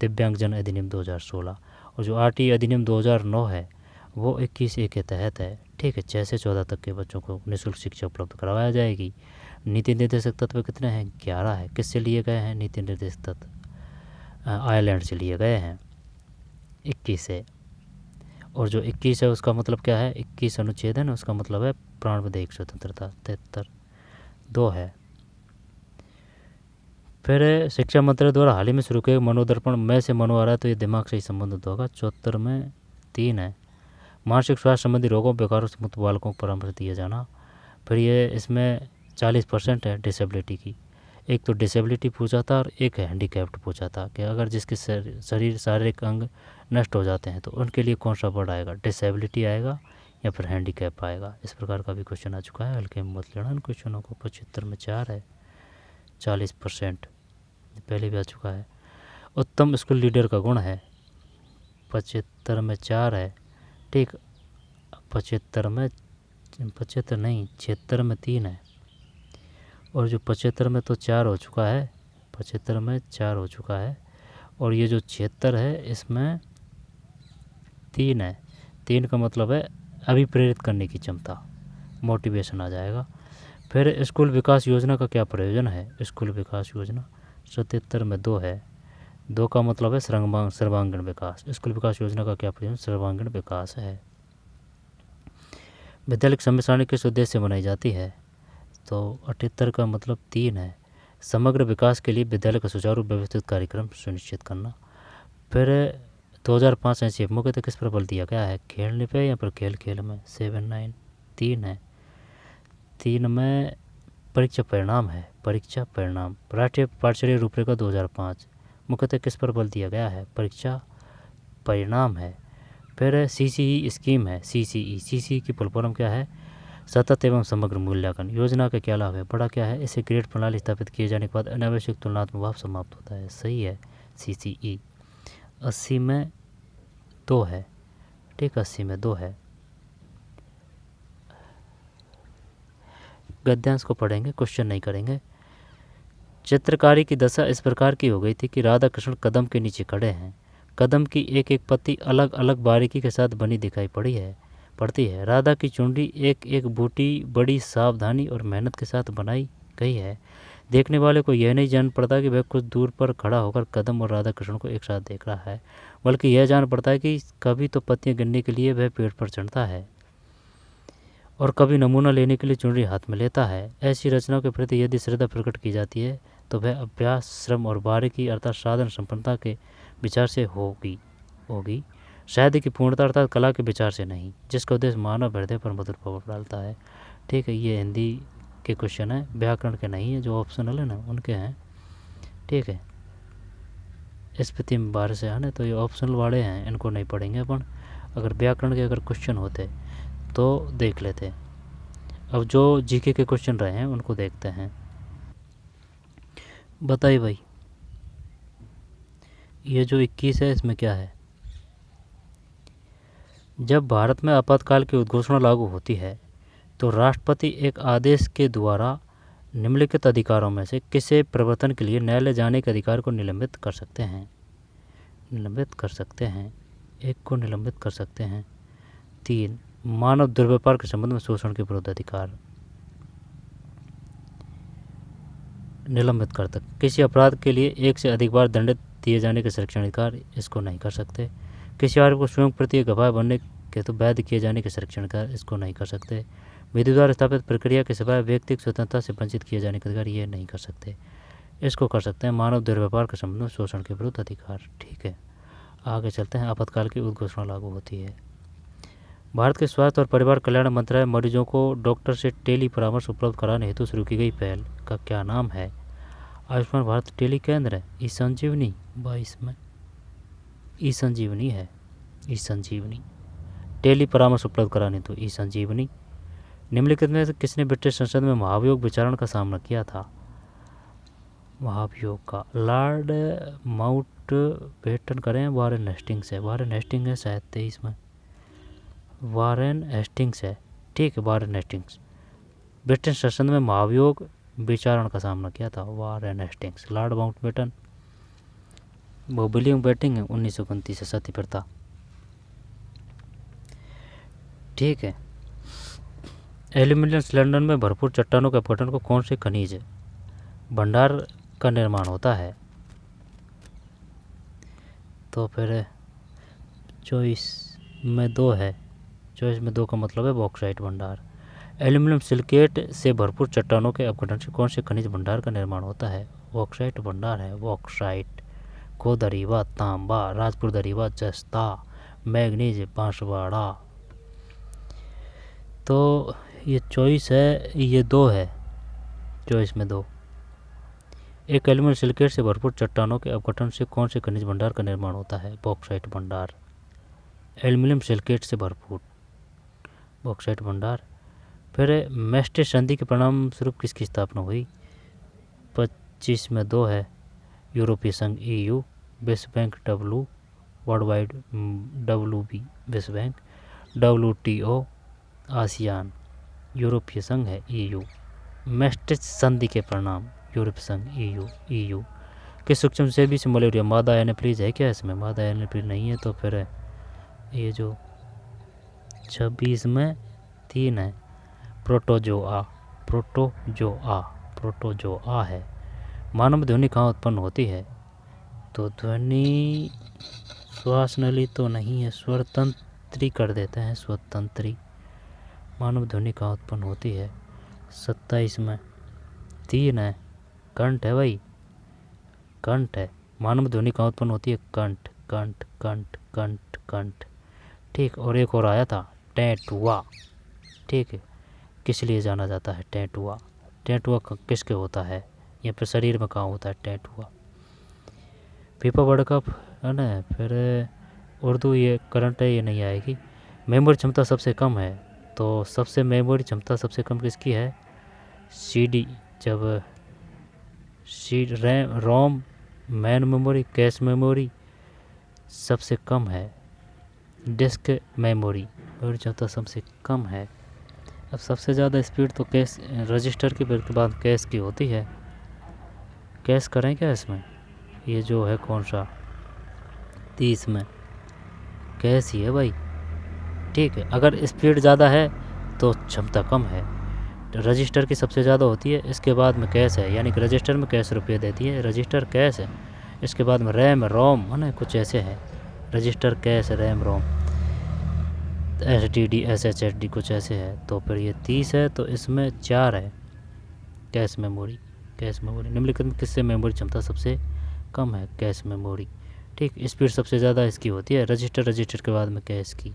दिव्यांगजन अधिनियम 2016। और जो RT अधिनियम 2009 है वो 21A के तहत है, ठीक है। 6 से 14 तक के बच्चों को निःशुल्क शिक्षा उपलब्ध करवाया जाएगी। नीति निर्देशक तत्व कितने हैं? 11 है। किससे लिए गए हैं नीति निर्देशक तत्व? आयरलैंड से लिए गए हैं, 21 है। और जो 21 है उसका मतलब क्या है? 21 अनुच्छेद है ना, उसका मतलब है प्राण विधेयक स्वतंत्रता। 73 2 है। फिर शिक्षा मंत्रालय द्वारा हाल ही में शुरू किया मनोदर्पण में से मनो आ रहा है, तो ये दिमाग से ही संबंधित होगा। 74 में 3 है। मानसिक स्वास्थ्य संबंधी रोगों बेकारों से मुक्त बालकों को परामर्श दिया जाना। फिर ये इसमें 40% है डिसेबिलिटी की। एक तो डिसेबिलिटी पूछा था और एक है हैंडीकैप्ड पूछा था, कि अगर जिसके शरीर शारीरिक अंग नष्ट हो जाते हैं तो उनके लिए कौन सा वर्ड आएगा? डिसेबिलिटी आएगा या फिर हैंडीकैप आएगा? इस प्रकार का भी क्वेश्चन आ चुका है, हल्के में मत लेना इन क्वेश्चनों को। 75 में 4 है, 40% पहले भी आ चुका है। उत्तम स्कूल लीडर का गुण है, 75 में 4 है, ठीक। 75 में 75 नहीं 76 में 3 है, और जो 75 में तो 4 हो चुका है, 75 में 4 हो चुका है, और ये जो 76 है इसमें 3 है। 3 का मतलब है अभिप्रेरित करने की क्षमता, मोटिवेशन आ जाएगा। फिर स्कूल विकास योजना का क्या प्रयोजन है? स्कूल विकास योजना 77 में 2 है। 2 का मतलब है सर्वांगीण विकास। स्कूल विकास योजना का क्या प्रयोजन? सर्वांगीण विकास है। विद्यालय की समय सारणी किस उद्देश्य से बनाई जाती है? तो 78 का मतलब 3 है। समग्र विकास के लिए विद्यालय का सुचारू व्यवस्थित कार्यक्रम सुनिश्चित करना। फिर 2005 ऐसी मुख्यतः किस पर बल दिया गया है? खेलने पे या फिर खेल में? 7 9 3 है। 3 में परीक्षा परिणाम है, परीक्षा परिणाम। राष्ट्रीय पाठ्यचर्या रूपरेखा 2005 मुख्यतः किस पर बल दिया गया है? परीक्षा परिणाम है। फिर सीसीई स्कीम है, सीसीई की फुल फॉर्म क्या है? सतत एवं समग्र मूल्यांकन। योजना का क्या लाभ है? बड़ा क्या है? इससे ग्रेड प्रणाली स्थापित किए जाने के बाद अनावश्यक तुलनात्मक भाव समाप्त होता है। सही है सीसीई। 80 में 2 है, ठीक, 80 में 2 है। गद्यांश को पढ़ेंगे, क्वेश्चन नहीं करेंगे। चित्रकारी की दशा इस प्रकार की हो गई थी कि राधा कृष्ण कदम के नीचे खड़े हैं। कदम की एक एक पत्ती अलग अलग बारीकी के साथ बनी दिखाई पड़ती है। राधा की चुंडी एक एक बूटी बड़ी सावधानी और मेहनत के साथ बनाई गई है। देखने वाले को यह नहीं जान पड़ता कि वह कुछ दूर पर खड़ा होकर कदम और राधा कृष्ण को एक साथ देख रहा है, बल्कि यह जान पड़ता है कि कभी तो पत्तियां गिनने के लिए वह पेड़ पर चढ़ता है और कभी नमूना लेने के लिए चुनरी हाथ में लेता है। ऐसी रचनाओं के प्रति यदि श्रद्धा प्रकट की जाती है तो वह अभ्यास, श्रम और बारीकी अर्थात साधन संपन्नता के विचार से होगी, साहित्य की पूर्णता अर्थात कला के विचार से नहीं, जिसका उद्देश्य मानव हृदय पर मधुर प्रभाव डालता है। ठीक है, ये हिंदी के क्वेश्चन है, व्याकरण के नहीं है, जो ऑप्शनल है ना उनके हैं। ठीक है, स्फीति में बारिश से है ना, तो ये ऑप्शनल वाले हैं, इनको नहीं पढ़ेंगे अपन। अगर व्याकरण के अगर क्वेश्चन होते तो देख लेते। अब जो जीके के क्वेश्चन रहे हैं उनको देखते हैं। बताइए भाई, ये जो 21 है इसमें क्या है? जब भारत में आपातकाल की उद्घोषणा लागू होती है तो राष्ट्रपति एक आदेश के द्वारा निम्नलिखित अधिकारों में से किसे प्रवर्तन के लिए न्यायालय जाने के अधिकार को निलंबित कर सकते हैं? एक को निलंबित कर सकते हैं। 3, मानव दुर्व्यापार के संबंध में शोषण के विरुद्ध अधिकार निलंबित कर सकते। किसी अपराध के लिए एक से अधिक बार दंडित दिए जाने के संरक्षण अधिकार, इसको नहीं कर सकते। किसी आरोप को स्वयं प्रति गवाह बनने के तो वैध किए जाने के संरक्षण अधिकार, इसको नहीं कर सकते। विधि द्वारा स्थापित प्रक्रिया के सिवाय व्यक्तिगत स्वतंत्रता से वंचित किए जाने के अधिकार, ये नहीं कर सकते। इसको कर सकते हैं मानव दुर्व्यवहार के संबंध में शोषण के विरुद्ध अधिकार। ठीक है, आगे चलते हैं। आपातकाल की उद्घोषणा लागू होती है। भारत के स्वास्थ्य और परिवार कल्याण मंत्रालय मरीजों को डॉक्टर से टेली परामर्श उपलब्ध कराने हेतु शुरू की गई पहल का क्या नाम है? आयुष्मान भारत टेली केंद्र है, ई संजीवनी 22 में ई संजीवनी है, ई संजीवनी। टेली परामर्श उपलब्ध कराने तो ई संजीवनी। निम्नलिखित में से किसने ब्रिटिश संसद में महाभियोग विचारण का सामना किया था? महाभियोग का लॉर्ड माउंटबेटन करें, वारेन हेस्टिंग्स है, वारेन हेस्टिंग्स है शायद 23 में, वारेन हेस्टिंग्स है। ठीक है, वारेन हेस्टिंग्स। ब्रिटिश संसद में महाभियोग विचारण का सामना किया था, वारेन हेस्टिंग्स। लॉर्ड माउंटबेटन, वो विलियम बेटिंग है 1929 से सती प्रथा। ठीक है, एल्यूमिनियम सिलेंडर में भरपूर चट्टानों के अपघटन को कौन से खनिज भंडार का निर्माण होता है? तो फिर चॉइस में 2 है, चॉइस में 2 का मतलब है बॉक्साइट भंडार। एल्यूमिनियम सिलिकेट से भरपूर चट्टानों के अपघटन से कौन से खनिज भंडार का निर्माण होता है? बॉक्साइट भंडार है, बॉक्साइट। दरीवा, तांबा, राजपुर दरीवा, जस्ता, मैग्नीज, बांसवाड़ा। तो ये चॉइस है, ये 2 है, चॉइस में 2। एक एल्यूमिनियम सिलिकेट से भरपूर चट्टानों के अपघटन से कौन से खनिज भंडार का निर्माण होता है? बॉक्साइट भंडार। एल्यूमिनियम सिलिकेट से भरपूर बॉक्साइट भंडार। फिर मैस्ट्रिक्ट संधि के परिणाम स्वरूप किसकी स्थापना हुई? 25 में 2 है, यूरोपीय संघ EU, विश्व bank W, world wide WB विश्व बैंक, WTO, आसियान, यूरोपीय संघ है EU। मैस्ट्रिक्ट संधि के परिणाम, यूरोपीय संघ EU। किस सूक्ष्म सेबी से मलेरिया? मादा एनाफिलीज है क्या इसमें? मादा एनाफिलीज नहीं है, तो फिर ये जो 26 में 3 है, प्रोटोजोआ है। मानव ध्वनि कहाँ उत्पन्न होती है? तो ध्वनि श्वास नली तो नहीं है, स्वतंत्री कर देते हैं, स्वतंत्री। मानव ध्वनि कहाँ उत्पन्न होती है? 27 में 3 है, कंठ है भाई, कंठ है। मानव ध्वनि कहाँ उत्पन्न होती है? कंठ, कंठ, कंठ, कंठ, कंठ। ठीक, और एक और आया था, टेटुआ। ठीक है, किस लिए जाना जाता है टेटुआ? टेंटुआ किसके होता है या फिर शरीर में कहाँ होता है टेंटुआ। फीफा वर्ल्ड कप है ना। फिर उर्दू ये करंट है, ये नहीं आएगी। मेमोरी क्षमता सबसे कम है, तो सबसे मेमोरी क्षमता सबसे कम किसकी है? CD। जब रैम, रोम, मैन मेमोरी, कैश मेमोरी सबसे कम है। डिस्क मेमोरी क्षमता सबसे कम है। अब सबसे ज़्यादा स्पीड तो कैश रजिस्टर की के बाद कैश की होती है। कैश करें क्या इसमें? ये जो है कौन सा 30 में कैश ही है भाई। ठीक है, अगर स्पीड ज़्यादा है तो क्षमता कम है। रजिस्टर की सबसे ज़्यादा होती है, इसके बाद में कैश है, यानी कि रजिस्टर में कैश रुपये देती है, रजिस्टर कैश है। इसके बाद में रैम, रोम है ना, कुछ ऐसे है। रजिस्टर, कैश, रैम, रोम, SSD, SSD कुछ ऐसे है। तो फिर ये 30 है, तो इसमें 4 है कैश मेमोरी। कैश मेमोरी निम्नलिखित में किससे मेमोरी क्षमता सबसे कम है? Cache memory. ठीक, स्पीड सबसे ज़्यादा इसकी होती है, रजिस्टर के बाद में कैश की।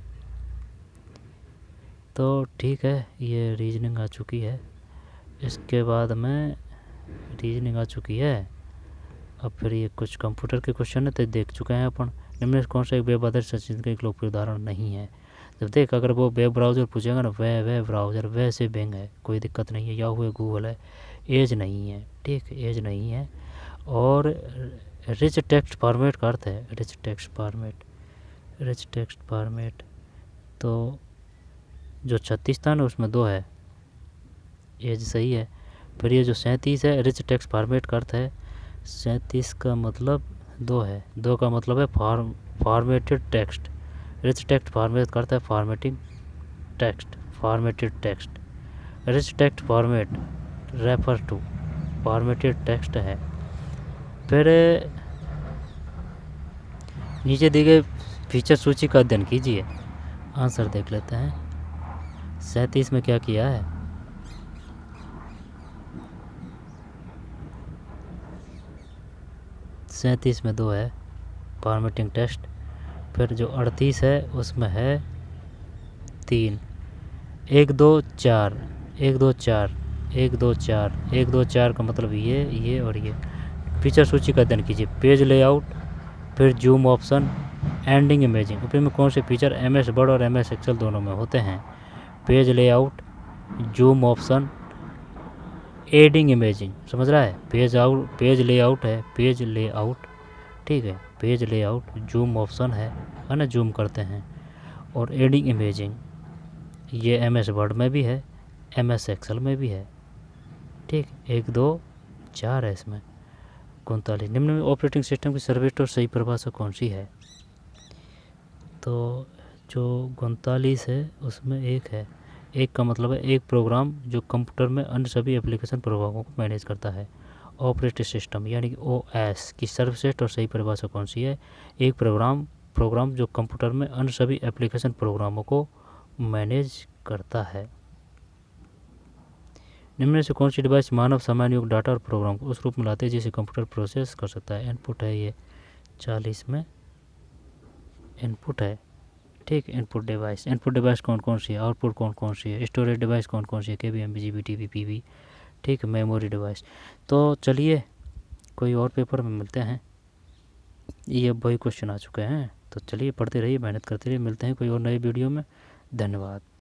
तो ठीक है, ये रीजनिंग आ चुकी है। इसके बाद में रीजनिंग आ चुकी है। अब फिर ये कुछ कंप्यूटर के क्वेश्चन है, तो देख चुके हैं अपन। निम्न कौन सा एक वेब आधारित सर्च इंजन का एक लोकप्रिय उदाहरण नहीं है? जब देख, अगर वो वेब ब्राउज़र पूछेगा ना, वेब ब्राउज़र वैसे बिंग है, कोई दिक्कत नहीं है, याहू है, गूगल है। एज नहीं है, ठीक, एज नहीं है। और रिच टेक्स्ट फॉर्मेट का अर्थ है rich text format. Rich text format तो जो 36 था ना उसमें 2 है, एज सही है। फिर ये जो 37 है, रिच टेक्स्ट फॉर्मेट का अर्थ है 37 का मतलब 2 है, 2 का मतलब है formatted text. Rich text format का अर्थ है formatting text, formatted text. Rich text format refer to formatted text है। फिर नीचे दी गई फीचर सूची का अध्ययन कीजिए। आंसर देख लेते हैं। 37 में क्या किया है? सैंतीस में 2 है फॉर्मेटिंग टेक्स्ट। फिर जो 38 है उसमें है 3। 1 2 4 1 2 4 1 2 4 1 2 4 का मतलब ये और ये। फीचर सूची का अध्ययन कीजिए। पेज लेआउट, फिर जूम ऑप्शन, एंडिंग इमेजिंग। फिर में कौन से फीचर MS वर्ड और MS एक्सेल दोनों में होते हैं? Page layout, zoom option, adding imaging. समझ रहा है? पेज लेआउट है, पेज लेआउट, ठीक है, पेज लेआउट, जूम ऑप्शन है ना, जूम करते हैं। और एडिंग इमेजिंग ये MS वर्ड में भी है, MS एक्सेल में भी है। ठीक, 1 2 4 है इसमें। 39 निम्न में ऑपरेटिंग सिस्टम की सर्वश्रेष्ठ और सही परिभाषा कौन सी है? तो जो 39 है उसमें एक है। एक का मतलब है एक प्रोग्राम जो कंप्यूटर में अन्य सभी एप्लीकेशन प्रभावों को मैनेज करता है। ऑपरेटिंग सिस्टम यानी कि OS की सर्वश्रेष्ठ और सही परिभाषा कौन सी है? एक प्रोग्राम जो कंप्यूटर में अन्य सभी एप्लीकेशन प्रोग्रामों को मैनेज करता है। निम्न से कौन सी डिवाइस मानव सामान्य युक्त डाटा और प्रोग्राम को उस रूप में लाते हैं जिसे कंप्यूटर प्रोसेस कर सकता है? इनपुट है ये 40 में इनपुट है। ठीक, इनपुट डिवाइस कौन कौन सी है? आउटपुट कौन कौन सी है? स्टोरेज डिवाइस कौन कौन सी है? KB, MB, GB, TB, PB। ठीक, मेमोरी डिवाइस। तो चलिए कोई और पेपर में मिलते हैं। ये वही क्वेश्चन आ चुके हैं, तो चलिए पढ़ते रहिए, मेहनत करते रहिए। मिलते हैं कोई और नई वीडियो में। धन्यवाद।